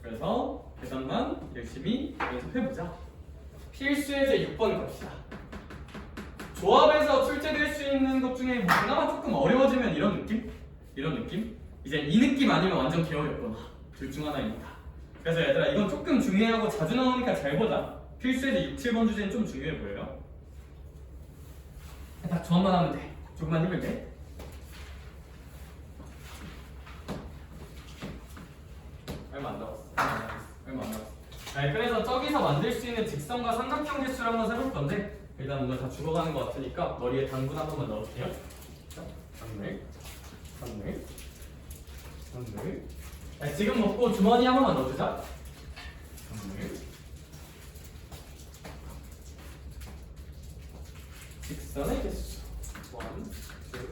그래서 계산만 열심히 연습해보자. 필수예제 6번 갑시다. 조합에서 출제될 수 있는 것 중에 뭐 그나마 조금 어려워지면 이런 느낌? 이런 느낌? 이제 이 느낌 아니면 완전 개어였거나 둘 중 하나입니다. 그래서 얘들아 이건 조금 중요하고 자주 나오니까 잘 보자. 필수예제 6, 7번 주제는 좀 중요해 보여요. 딱 조합만 하면 돼. 조금만 힘을 내. 얼마 안 남았어. 얼마 안 남았어. 네, 그래서 저기서 만들 수 있는 직선과 삼각형 개수를 한번 세볼 건데 일단 뭔가 다 죽어가는 것 같으니까 머리에 당근 한 번만 넣을게요. 당근, 당근, 당근. 네, 지금 먹고 주머니 한 번만 넣어주자. 당근. 직선의 개수. 1, 2, 3, 4, 1,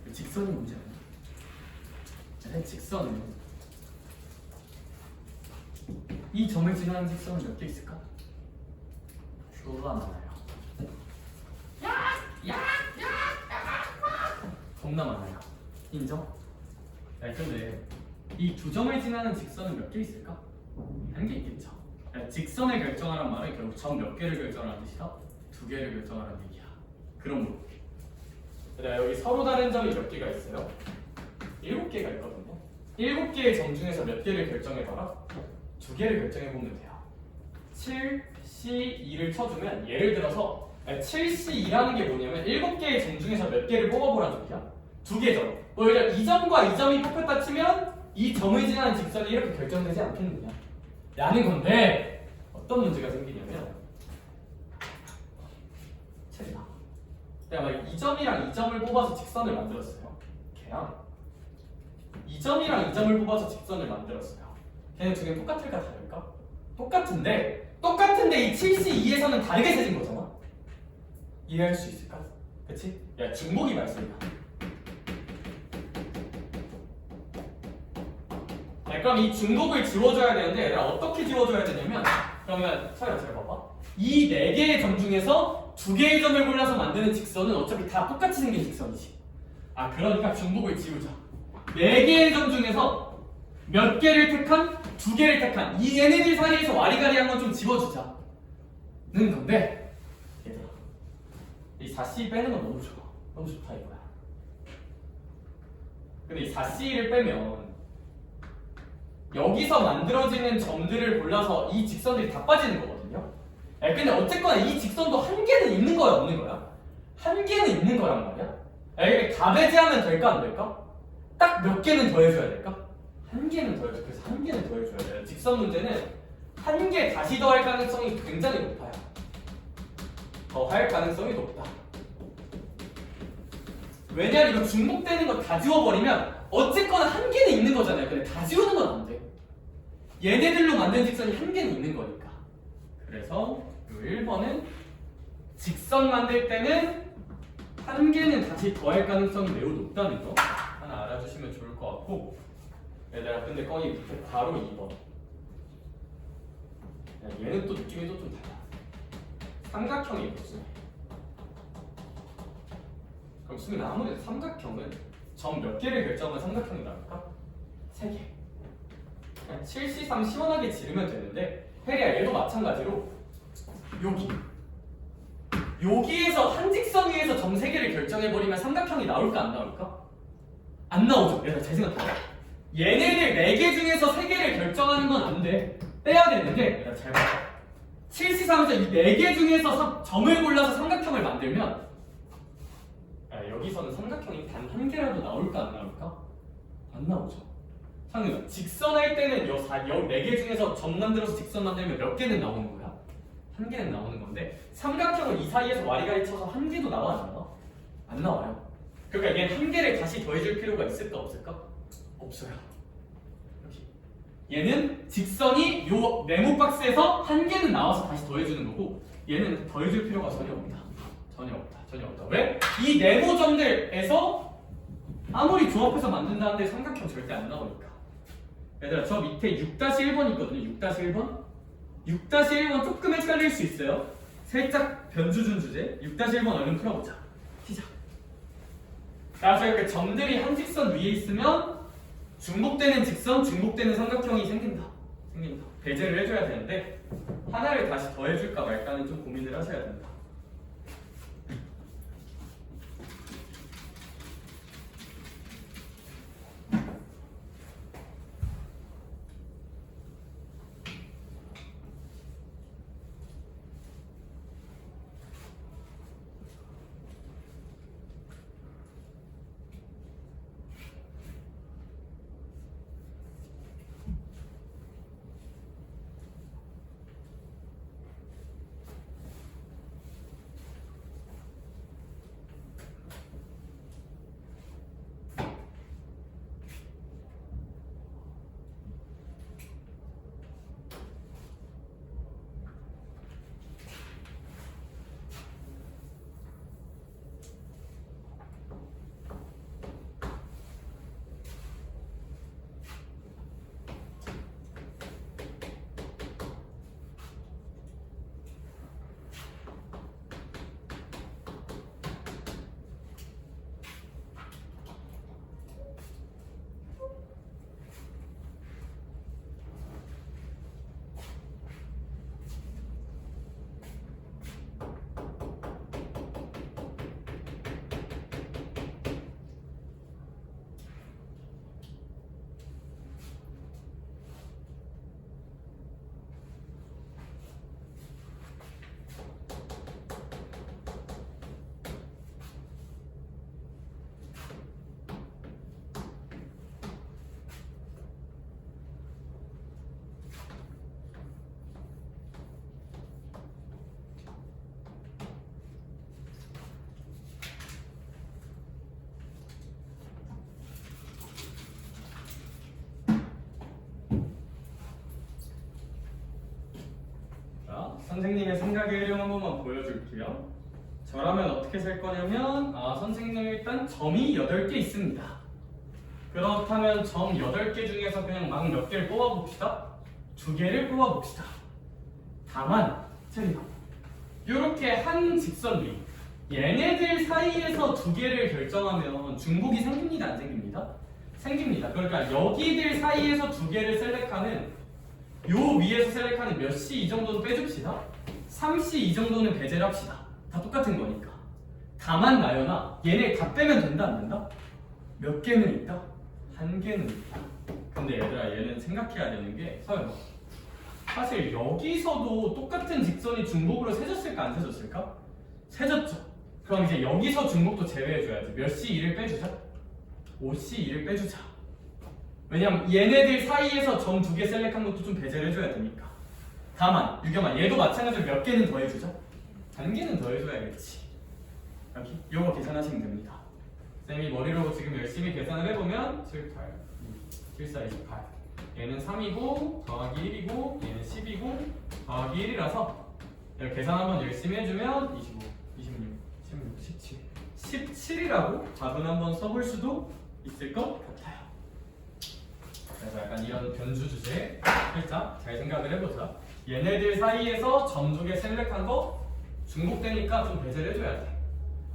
2. 직선이 문제 아니야? 네, 직선은 이 점을 지나는 직선은 몇 개 있을까? 수가 많아요. 겁나 많아요. 인정? 네, 근데 이 두 점을 지나는 직선은 몇 개 있을까? 한 개 있겠죠. 네, 직선을 결정하란 말은 결국 점 몇 개를 결정하는 뜻이다? 두 개를 결정하는 얘기야. 그럼 뭐? 여기 서로 다른 점이 몇 개가 있어요? 7개가 있거든요. 7개의 점 중에서 몇 개를 결정해봐라? 2개를 결정해보면 돼요. 7C2를 쳐주면 예를 들어서 7C2라는 게 뭐냐면 7개의 점 중에서 몇 개를 뽑아보라는 얘기야. 2개 점. 오히려 이 점과 이 점이 뽑혔다 치면 이 점을 지나는 직선이 이렇게 결정되지 않겠느냐 라는 건데 어떤 문제가 생기냐면 체리나 내가 막 이 점이랑 이 점을 뽑아서 직선을 만들었어요. 걔랑 이 점이랑 이 점을 뽑아서 직선을 만들었어요. 걔는 두 개 똑같을까 다를까? 똑같은데 이 7C2에서는 다르게 세진 거잖아. 이해할 수 있을까? 그치? 야 중복이 발생이야. 그럼 이 중복을 지워줘야 되는데 얘들아 어떻게 지워줘야 되냐면 그러면 서야 잘 봐봐. 이 4개의 점 중에서 2개의 점을 골라서 만드는 직선은 어차피 다 똑같이 생긴 직선이지. 아 그러니까 중복을 지우자. 4개의 점 중에서 몇 개를 택한? 2개를 택한 이 얘네들 사이에서 와리가리한 건 좀 지워주자는 건데 얘들아 이 4C 빼는 건 너무 좋아. 너무 좋다 이거야. 근데 이 4C를 빼면 여기서 만들어지는 점들을 골라서 이 직선들이 다 빠지는 거거든요. 근데 어쨌거나 이 직선도 한 개는 있는 거야 없는 거야? 한 개는 있는 거란 말이야. 가배제하면 될까 안 될까? 딱 몇 개는 더 해줘야 될까? 한 개는 더 해줘. 그래서 한 개는 더 해줘야 돼요. 직선 문제는 한 개 다시 더할 가능성이 굉장히 높아요. 더할 가능성이 높다. 왜냐면 이거 중복되는 거 다 지워버리면 어쨌거나 한 개는 있는 거잖아요. 근데 다 지우는 건 안 돼. 얘네들로 만든 직선이 한 개는 있는 거니까. 그래서 요 1번은 직선 만들 때는 한 개는 다시 더할 가능성이 매우 높다는 거 하나 알아주시면 좋을 것 같고, 얘들아 근데 거의 밑에 바로 2번. 얘는 또 느낌이 또 좀 달라. 삼각형이 뭐지? 그럼 수민 아무래도 삼각형은 점 몇 개를 결정하면 삼각형이 나올까? 3개. 그냥 7C3 시원하게 지르면 되는데, 혜리야 얘도 마찬가지로 여기에서 한 직선 위에서 점 3개를 결정해버리면 삼각형이 나올까 안 나올까? 안 나오죠. 얘들아 잘 생각해봐. 얘네들 4개 중에서 3개를 결정하는 건 안 돼. 빼야 되는데, 얘들아 잘 봐. 7C3에서 이 4개 중에서 점을 골라서 삼각형을 만들면 여기서는 삼각형이 단 한 개라도 나올까 안 나올까? 안 나오죠. 상윤아, 직선 할 때는 여 4개 중에서 점 만들어서 직선 만들면 몇 개는 나오는 거야? 한 개는 나오는 건데, 삼각형은 이 사이에서 와리가리 쳐서 한 개도 나와 안 나와? 안 나와요. 그러니까 얘는 한 개를 다시 더해줄 필요가 있을까 없을까? 없어요. 얘는 직선이 요 네모 박스에서 한 개는 나와서 다시 더해주는 거고, 얘는 더해줄 필요가 전혀 없다. 전혀 없다. 왜? 이 네모 점들에서 아무리 조합해서 만든다는데 삼각형 절대 안 나오니까. 얘들아 저 밑에 6-1번 있거든요. 6-1번? 6-1번 조금 헷갈릴 수 있어요. 살짝 변주 준 주제. 6-1번 얼른 풀어보자. 시작. 나중에 이렇게 점들이 한 직선 위에 있으면 중복되는 직선, 중복되는 삼각형이 생긴다. 배제를 해줘야 되는데 하나를 다시 더해줄까 말까는 좀 고민을 하셔야 된다. 선생님의 생각의 흐름 한 번만 보여줄게요. 저라면 어떻게 셀 거냐면, 선생님 일단 점이 8개 있습니다. 그렇다면 점 8개 중에서 그냥 막 몇 개를 뽑아봅시다. 2개를 뽑아봅시다. 다만 이렇게 한 직선 위, 얘네들 사이에서 2개를 결정하면 중복이 생깁니다 안 생깁니다? 생깁니다. 그러니까 여기들 사이에서 2개를 셀렉하는, 요 위에서 셀렉하는 몇 C 이 정도는 빼줍시다. 3C 이 정도는 배제를 합시다. 다 똑같은 거니까. 다만 나연아, 얘네 다 빼면 된다 안 된다? 몇 개는 있다? 한 개는 있다. 근데 얘들아 얘는 생각해야 되는 게, 서연아, 사실 여기서도 똑같은 직선이 중복으로 세졌을까 안 세졌을까? 세졌죠. 그럼 이제 여기서 중복도 제외해줘야지. 몇 C2를 빼주자? 5C2를 빼주자. 왜냐면 얘네들 사이에서 점 2개 셀렉한 것도 좀 배제를 해줘야 되니까. 다만 유경아, 얘도 마찬가지로 몇 개는 더해주자? 단계는 더 해줘야겠지. 여기 요거 계산하시면 됩니다. 쌤이 머리로 지금 열심히 계산을 해보면 7, 8, 7, 4, 28 얘는 3이고 더하기 1이고 얘는 10이고 더하기 1이라서 계산 한번 열심히 해주면 25, 26, 16, 17 17이라고 답은 한번 써볼 수도 있을 것 같아요. 그래서 약간 이런 변주 주제 살짝 잘 생각을 해보자. 얘네들 사이에서 점 두 개 셀렉한 거 중복되니까 좀 배제를 해줘야 돼.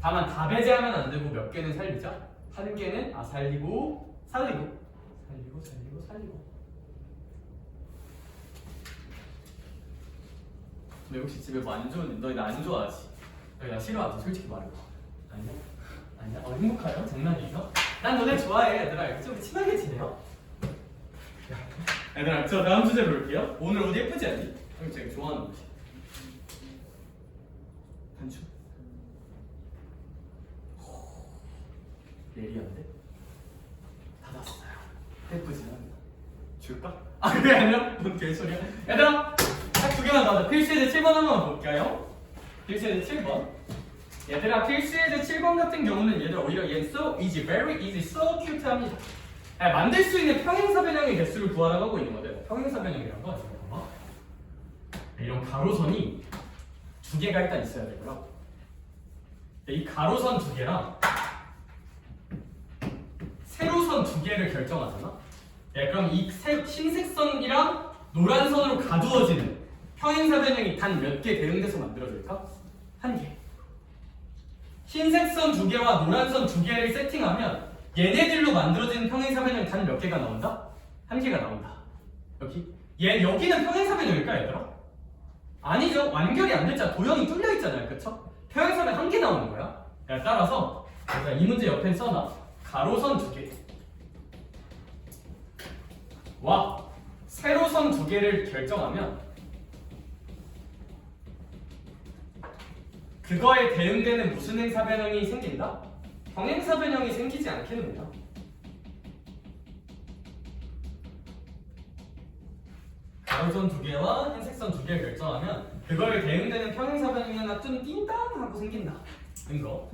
다만 다 배제하면 안 되고 몇 개는 살리자. 한 개는 살리고 살리고 살리고 살리고 살리고. 근데 혹시 집에 뭐 안 좋은 너희 나 안 좋아하지? 너희 나 싫어하지? 솔직히 말해봐. 아니야? 아니야? 행복하요? 장난이죠? 난 너네 좋아해. 얘들아 좀 친하게 지내요. 얘들아 저 다음 주제 볼게요. 오늘 옷 예쁘지 않니? 형 제가 좋아하는 옷이 단추 예리한데? 닫았어요. 예쁘지 않나? 줄까? 그게 아니라? 뭔 개소리야. 얘들아 딱 두 개만 더 하자. 필수예제 7번 한번 볼게요. 필수예제 7번. 얘들아 필수예제 7번 같은 경우는 얘들아 오히려 얘는 so easy, very easy, so cute 합니다. 만들 수 있는 평행사 변형의 개수를 구하라고 하고 있는 거예요. 평행사 변형이라는 거 아시나요? 이런 가로선이 두 개가 일단 있어야 되고요. 이 가로선 두 개랑 세로선 두 개를 결정하잖아. 그럼 이 흰색 선이랑 노란 선으로 가두어지는 평행사 변형이 단 몇 개 대응돼서 만들어질까? 한 개. 흰색 선 두 개와 노란 선 두 개를 세팅하면 얘네들로 만들어지는 평행사 변형 단 몇 개가 나온다? 한 개가 나온다. 여기는 평행사 변형일까 얘들아? 아니죠. 완결이 안 됐잖아. 도형이 뚫려 있잖아요. 그쵸? 평행사 변형 한 개 나오는 거야. 따라서 이 문제 옆에 써놔. 가로선 두 개. 와 세로선 두 개를 결정하면 그거에 대응되는 무슨 행사 변형이 생긴다? 평행사 변형이 생기지 않겠느냐? 가로선 두 개와 흰색선 두 개를 결정하면 그거에 대응되는 평행사 변형이 하나 좀 띵땅하고 생긴다. 는 거.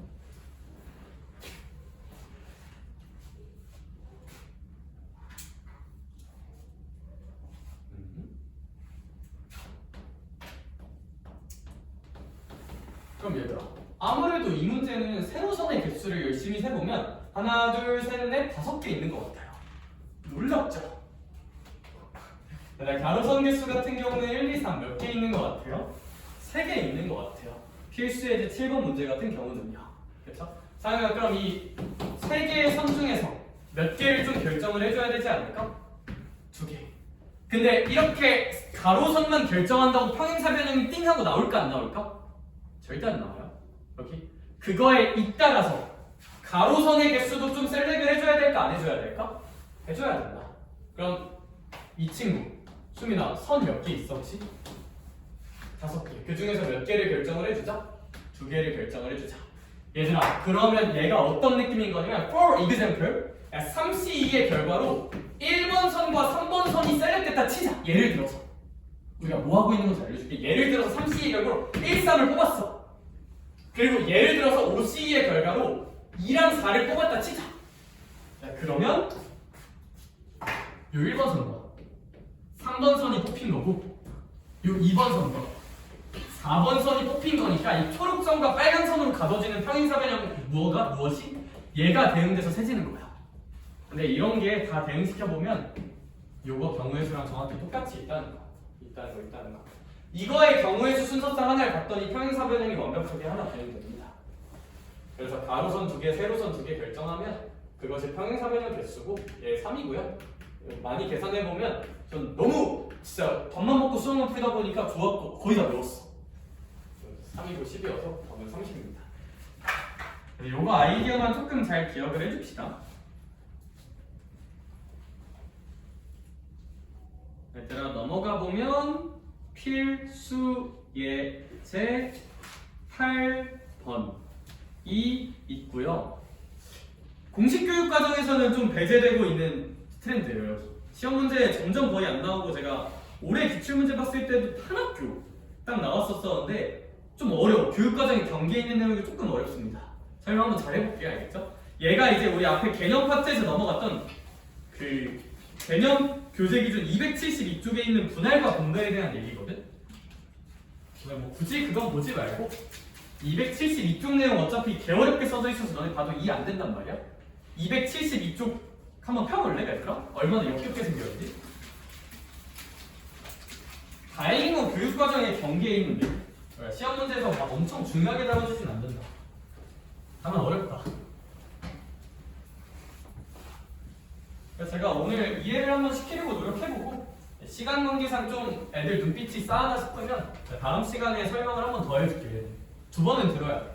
그럼 얘들아 아무래도 이 문제는 세로선의 개수를 열심히 세보면 하나, 둘, 셋, 넷, 5개 있는 것 같아요. 놀랍죠? 가로선 개수 같은 경우는 1, 2, 3 몇 개 있는 것 같아요? 3개 있는 것 같아요. 필수예제 7번 문제 같은 경우는요. 그렇죠? 자, 그럼 이 3개의 선 중에서 몇 개를 좀 결정을 해줘야 되지 않을까? 2개. 근데 이렇게 가로선만 결정한다고 평행사 변형이 띵 하고 나올까 안 나올까? 절대 안 나와요. 여기 그거에 잇따라서 가로선의 개수도 좀 셀렉을 해줘야 될까 안 해줘야 될까? 해줘야 된다. 그럼 이 친구 수민아 선 몇 개 있어 혹시? 5개. 그 중에서 몇 개를 결정을 해주자? 2개를 결정을 해주자. 얘들아 그러면 얘가 어떤 느낌인 거냐면 for example 3C2의 결과로 1번 선과 3번 선이 셀렉됐다 치자. 예를 들어서 우리가 뭐 하고 있는 건지 알려줄게. 예를 들어서 3C의 결과로 1, 3을 뽑았어. 그리고 예를 들어서 5C의 결과로 2랑 4를 뽑았다 치자. 자, 그러면 요 1번 선과 3번 선이 뽑힌 거고 요 2번 선과 4번 선이 뽑힌 거니까 이 초록선과 빨간 선으로 가둬지는 평행사 변형 무엇이? 얘가 대응돼서 세지는 거야. 근데 이런 게 다 대응시켜보면 요거 경우의 수랑 정확히 똑같이 있다는 거. 있다는 거. 이거의 경우의 수 순서상 하나를 봤더니 평행사 변형이 완벽하게 하나 대응됩니다. 그래서 가로선 2개, 세로선 2개 결정하면 그것이 평행사 변형 개수고 얘 3이고요. 많이 계산해보면 전 너무 진짜 밥만 먹고 수학만 풀다 보니까 좋았고 거의 다 외웠어. 3이고 10이어서 답은 30입니다. 요거 아이디어만 조금 잘 기억을 해줍시다. 얘들아 넘어가 보면 필수예제 8번이 있고요. 공식 교육 과정에서는 좀 배제되고 있는 트렌드예요. 시험 문제 점점 거의 안 나오고 제가 올해 기출문제 봤을 때도 한 학교 딱 나왔었었는데 좀 어려워. 교육과정의 경계에 있는 내용이 조금 어렵습니다. 설명 한번 잘 해볼게요. 알겠죠? 얘가 이제 우리 앞에 개념 파트에서 넘어갔던 그 개념 교재 기준 272쪽에 있는 분할과 분배에 대한 얘기거든. 뭐 굳이 그건 보지 말고 272쪽 내용 어차피 개어렵게 써져 있어서 너네 봐도 이해 안 된단 말이야. 272쪽 한번 펴볼래, 얘들아? 얼마나 역겹게 생겼지? 다행히도 교육과정의 경계에 있는데 시험 문제에서 막 엄청 중요하게 다뤄주진 않는다. 다만 어렵다. 그래서 제가 오늘 이해를 한번 시키려고 노력해보고 시간 관계상 좀 애들 눈빛이 싸하다 싶으면 다음 시간에 설명을 한번 더 해줄게. 2번은 들어야 돼.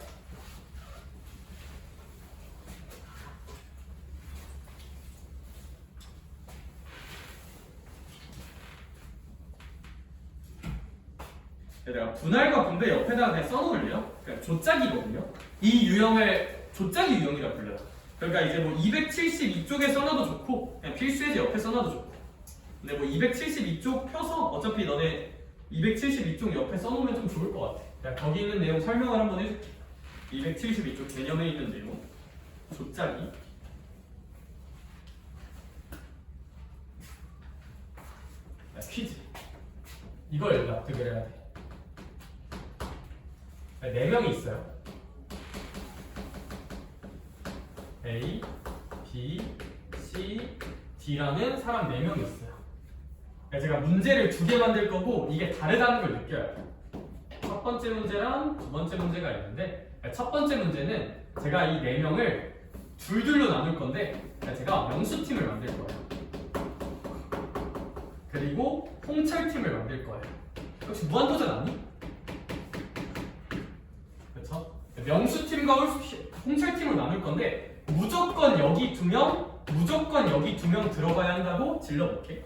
내가 분할과 분배 옆에다가 그냥 써놓을래요? 그러니까 조짝이거든요. 이 유형을 조짝이 유형이라 불러요. 그러니까 이제 뭐 272쪽에 써놔도 좋고 그냥 필수예제 옆에 써놔도 좋고. 근데 뭐 272쪽 펴서 어차피 너네 272쪽 옆에 써놓으면 좀 좋을 것 같아. 그러니까 거기 있는 내용 설명을 한번 해줄게. 272쪽 개념에 있는 내용 조짝이 퀴즈 이걸 납득을 해야 돼. 4명이 있어요. A, B, C, D라는 사람 4명이 있어요. 제가 문제를 2개 만들 거고 이게 다르다는 걸 느껴야 돼요. 첫 번째 문제랑 두 번째 문제가 있는데 첫 번째 문제는 제가 이 4명을 둘둘로 나눌 건데 제가 명수팀을 만들 거예요. 그리고 홍철팀을 만들 거예요. 혹시 무한도전 아니? 그렇죠? 명수팀과 홍철팀을 나눌 건데 무조건 여기 2명, 무조건 여기 2명 들어가야 한다고 질러볼게.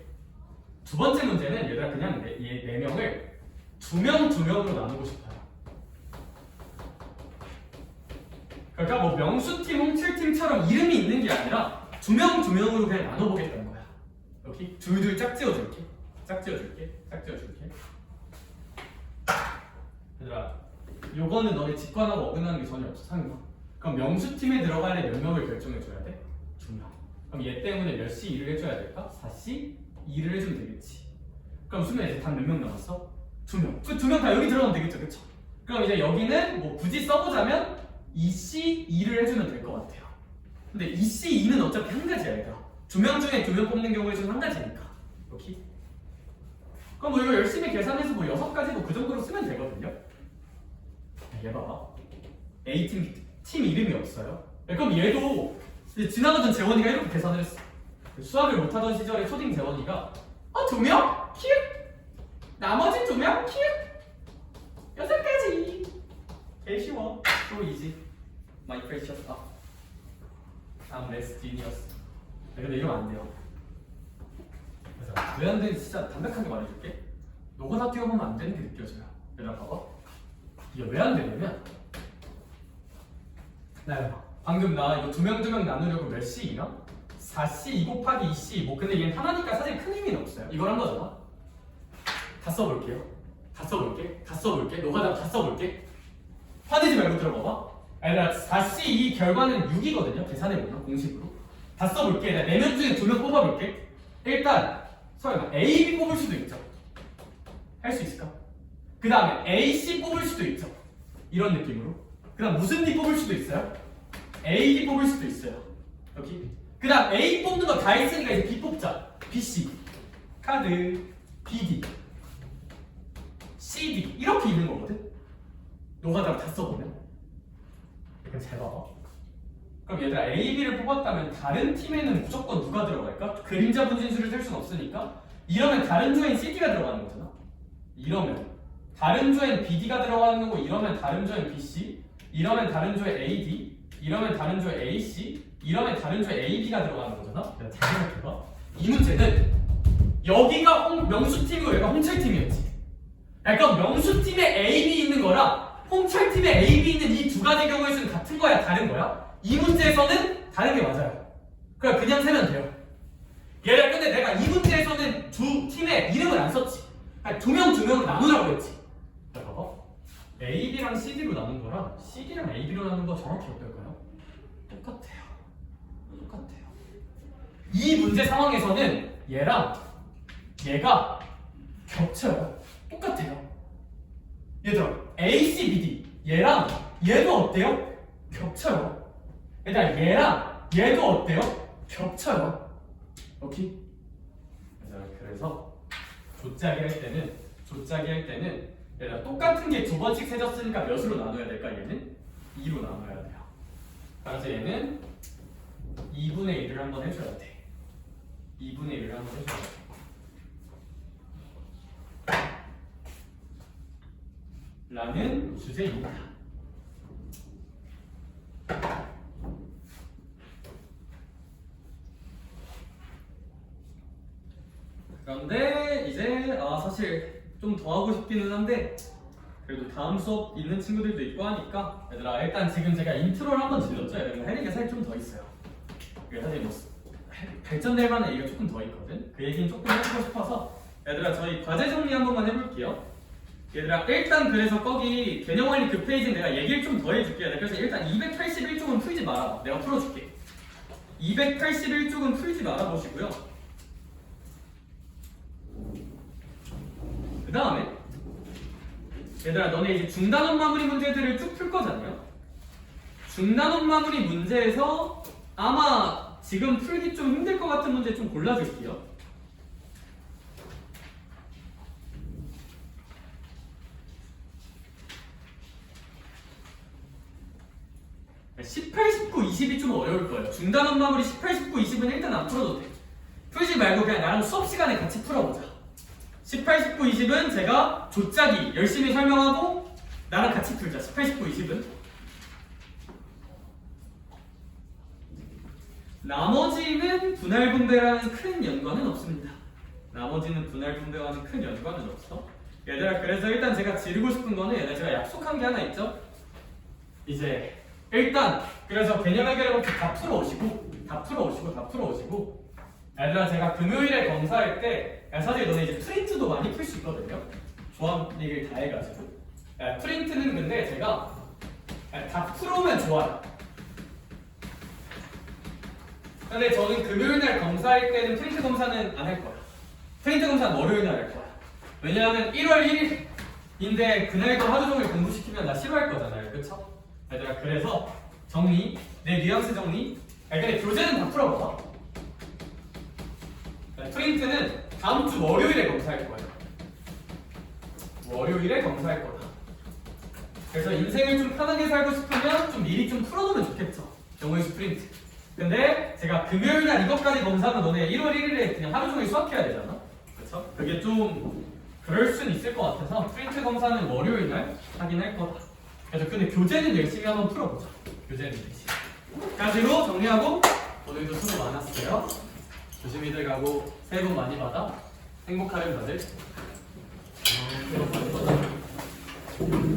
두 번째 문제는 얘들아 그냥 이 4명을 2명으로 나누고 싶어요. 그러니까 뭐 명수팀, 홍칠팀처럼 이름이 있는 게 아니라 2명으로 그냥 나눠보겠다는 거야. 여기 둘둘 짝 지어줄게. 얘들아 요거는 너네 직관하고 어긋나는 게 전혀 없어. 상관. 그럼 명수팀에 들어갈 애 몇 명을 결정해줘야 돼? 2명. 그럼 얘 때문에 몇 시 일을 해줘야 될까? 4시 2를 해주면 되겠지. 그럼 수면 이제 단 몇 명 남았어? 2명. 그 2명 다 여기 들어가면 되겠죠, 그쵸? 그럼 이제 여기는 뭐 굳이 써보자면 2C 2를 해주면 될 것 같아요. 근데 2C 2는 어차피 한 가지야, 얘가. 2명 중에 2명 뽑는 경우에는 한 가지니까. 오케이? 그럼 뭐 이거 열심히 계산해서 뭐 6가지 뭐 그 정도로 쓰면 되거든요. 얘 봐봐. A팀 팀 이름이 없어요. 그럼 얘도 지나가던 재원이가 이렇게 계산을 했어. 수학을 못하던 시절에 초딩 재원이가 2명? 키읔! 나머지 2명? 키읔! 6가지! 개 쉬워. So easy. My precious I'm less genius. 근데 이러면 안 돼요. 그래서 왜 안 되는지 진짜 담백하게 말해줄게. 너가 다 뛰어보면 안 되는 게 느껴져요. 얘들아 봐봐. 이게 왜 안 되냐면 방금 나 이거 2명 나누려고 몇 C이나? 4C 2 곱하기 2C 뭐 근데 얘는 하나니까 사실 큰 의미는 없어요. 이걸 한 거잖아. 다 써볼게요. 다 써볼게. 너가 다 써볼게. 화내지 말고 들어봐봐. 얘들아 4C 2 결과는 6이거든요. 계산해보면 공식으로. 다 써볼게. 내가 4명 중에 2명 뽑아볼게. 일단 설마 A, B 뽑을 수도 있죠. 할 수 있을까? 그 다음에 A, C 뽑을 수도 있죠. 이런 느낌으로. 그 다음 무슨 D 뽑을 수도 있어요. A, D 뽑을 수도 있어요. 여기. 그 다음 A 뽑는 거 다 했으니까 이제 B 뽑자. B, C 카드 B, D C, D 이렇게 있는 거거든. 노가다 다 써보면. 그럼 잘 봐봐. 그럼 얘들아 A, B를 뽑았다면 다른 팀에는 무조건 누가 들어갈까? 그림자 분진수를 쓸 수는 없으니까 이러면 다른 조엔 CD가 들어가는 거잖아. 이러면 다른 조엔 BD가 들어가는 거고 이러면 다른 조엔 BC 이러면 다른 조에 AD 이러면 다른 조에 AC 이러면 다른 조에 AB가 들어가는 거잖아. 잘 생각해봐. 이 문제는 여기가 명수팀이고 여기가 홍철팀이었지. 그럼 명수팀에 AB 있는 거랑 홍철팀에 AB 있는 이 2가지 경우에서는 같은 거야 다른 거야? 이 문제에서는 다른 게 맞아요. 그냥 세면 돼요. 얘들아 근데 내가 이 문제에서는 두 팀에 이름을 안 썼지. 2명으로 나누라고 했지. 자 봐봐. AB랑 CD로 나눈 거랑 CD랑 AB로 나눈 거 정확히 어떨까요? 똑같아요. 똑같아요. 이 문제 상황에서는 얘랑 얘가 겹쳐요. 똑같아요. 얘들아, ACBD 얘랑 얘도 어때요? 겹쳐요. 얘들아, 얘랑 얘도 어때요? 겹쳐요. 오케이? 그래서 조짜기 할 때는 얘들아 똑같은 게 두 번씩 세졌으니까 몇으로 나눠야 될까? 얘는 2로 나눠야 돼요. 따라서 얘는 2분의 1을 한번 해줘야 돼. 2분의 1을 한번 해줘야 돼. 라는 주제입니다. 그런데 이제 사실 좀 더 하고 싶기는 한데 그래도 다음 수업 있는 친구들도 있고 하니까 얘들아 일단 지금 제가 인트로를 한번 질렀죠. 얘들아 할 얘기가 사실 좀 더 있어요. 사실 뭐 발전될 만한 얘기가 조금 더 있거든. 그 얘기는 조금 해보고 싶어서 얘들아 저희 과제 정리 한 번만 해볼게요. 얘들아 일단 그래서 거기 개념원리 그 페이지는 내가 얘기를 좀 더 해줄게. 그래서 일단 281쪽은 풀지 마라. 내가 풀어줄게. 281쪽은 풀지 말아 보시고요. 그 다음에 얘들아 너네 이제 중단원 마무리 문제들을 쭉 풀 거잖아요. 중단원 마무리 문제에서 아마 지금 풀기 좀 힘들 것 같은 문제 좀 골라줄게요. 18, 19, 20이 좀 어려울 거예요. 중단원 마무리 18, 19, 20은 일단 안 풀어도 돼. 풀지 말고 그냥 나랑 수업 시간에 같이 풀어보자. 18, 19, 20은 제가 조짜기 열심히 설명하고 나랑 같이 풀자. 18, 19, 20은 나머지는 분할 분배라는 큰 연관은 없습니다. 나머지는 분할 분배와는 큰 연관은 없어. 얘들아 그래서 일단 제가 지르고 싶은 거는 얘들아 제가 약속한 게 하나 있죠. 이제 일단 그래서 개념 해결해볼게 다 풀어오시고 얘들아 제가 금요일에 검사할 때 사실 너네 이제 프린트도 많이 풀 수 있거든요. 조합 얘기를 다 해가지고 프린트는 근데 제가 다 풀어오면 좋아요. 근데 저는 금요일날 검사할 때는 프린트 검사는 안 할 거야. 프린트 검사는 월요일날 할 거야. 왜냐하면 1월 1일인데 그날도 하루 종일 공부시키면 나 싫어할 거잖아요. 그쵸? 얘들아 그래서 정리, 내 뉘앙스 정리. 근데 교재는 다 풀어봐. 프린트는 다음 주 월요일에 검사할 거예요. 월요일에 검사할 거다. 그래서 인생을 좀 편하게 살고 싶으면 좀 미리 좀 풀어놓으면 좋겠죠. 영어에서 프린트. 근데 제가 금요일날 이것까지 검사하면 너네 1월 1일에 그냥 하루 종일 수학해야 되잖아. 그쵸? 그게 좀 그럴 수는 있을 것 같아서 프린트 검사는 월요일날 하긴 할 거다. 그래서 근데 교재는 열심히 한번 풀어보자. 교재는 열심히. 까지로 정리하고 오늘도 수고 많았어요. 조심히들 가고 새해 복 많이 받아. 행복하렴 다들. 새해 복 많이 받아.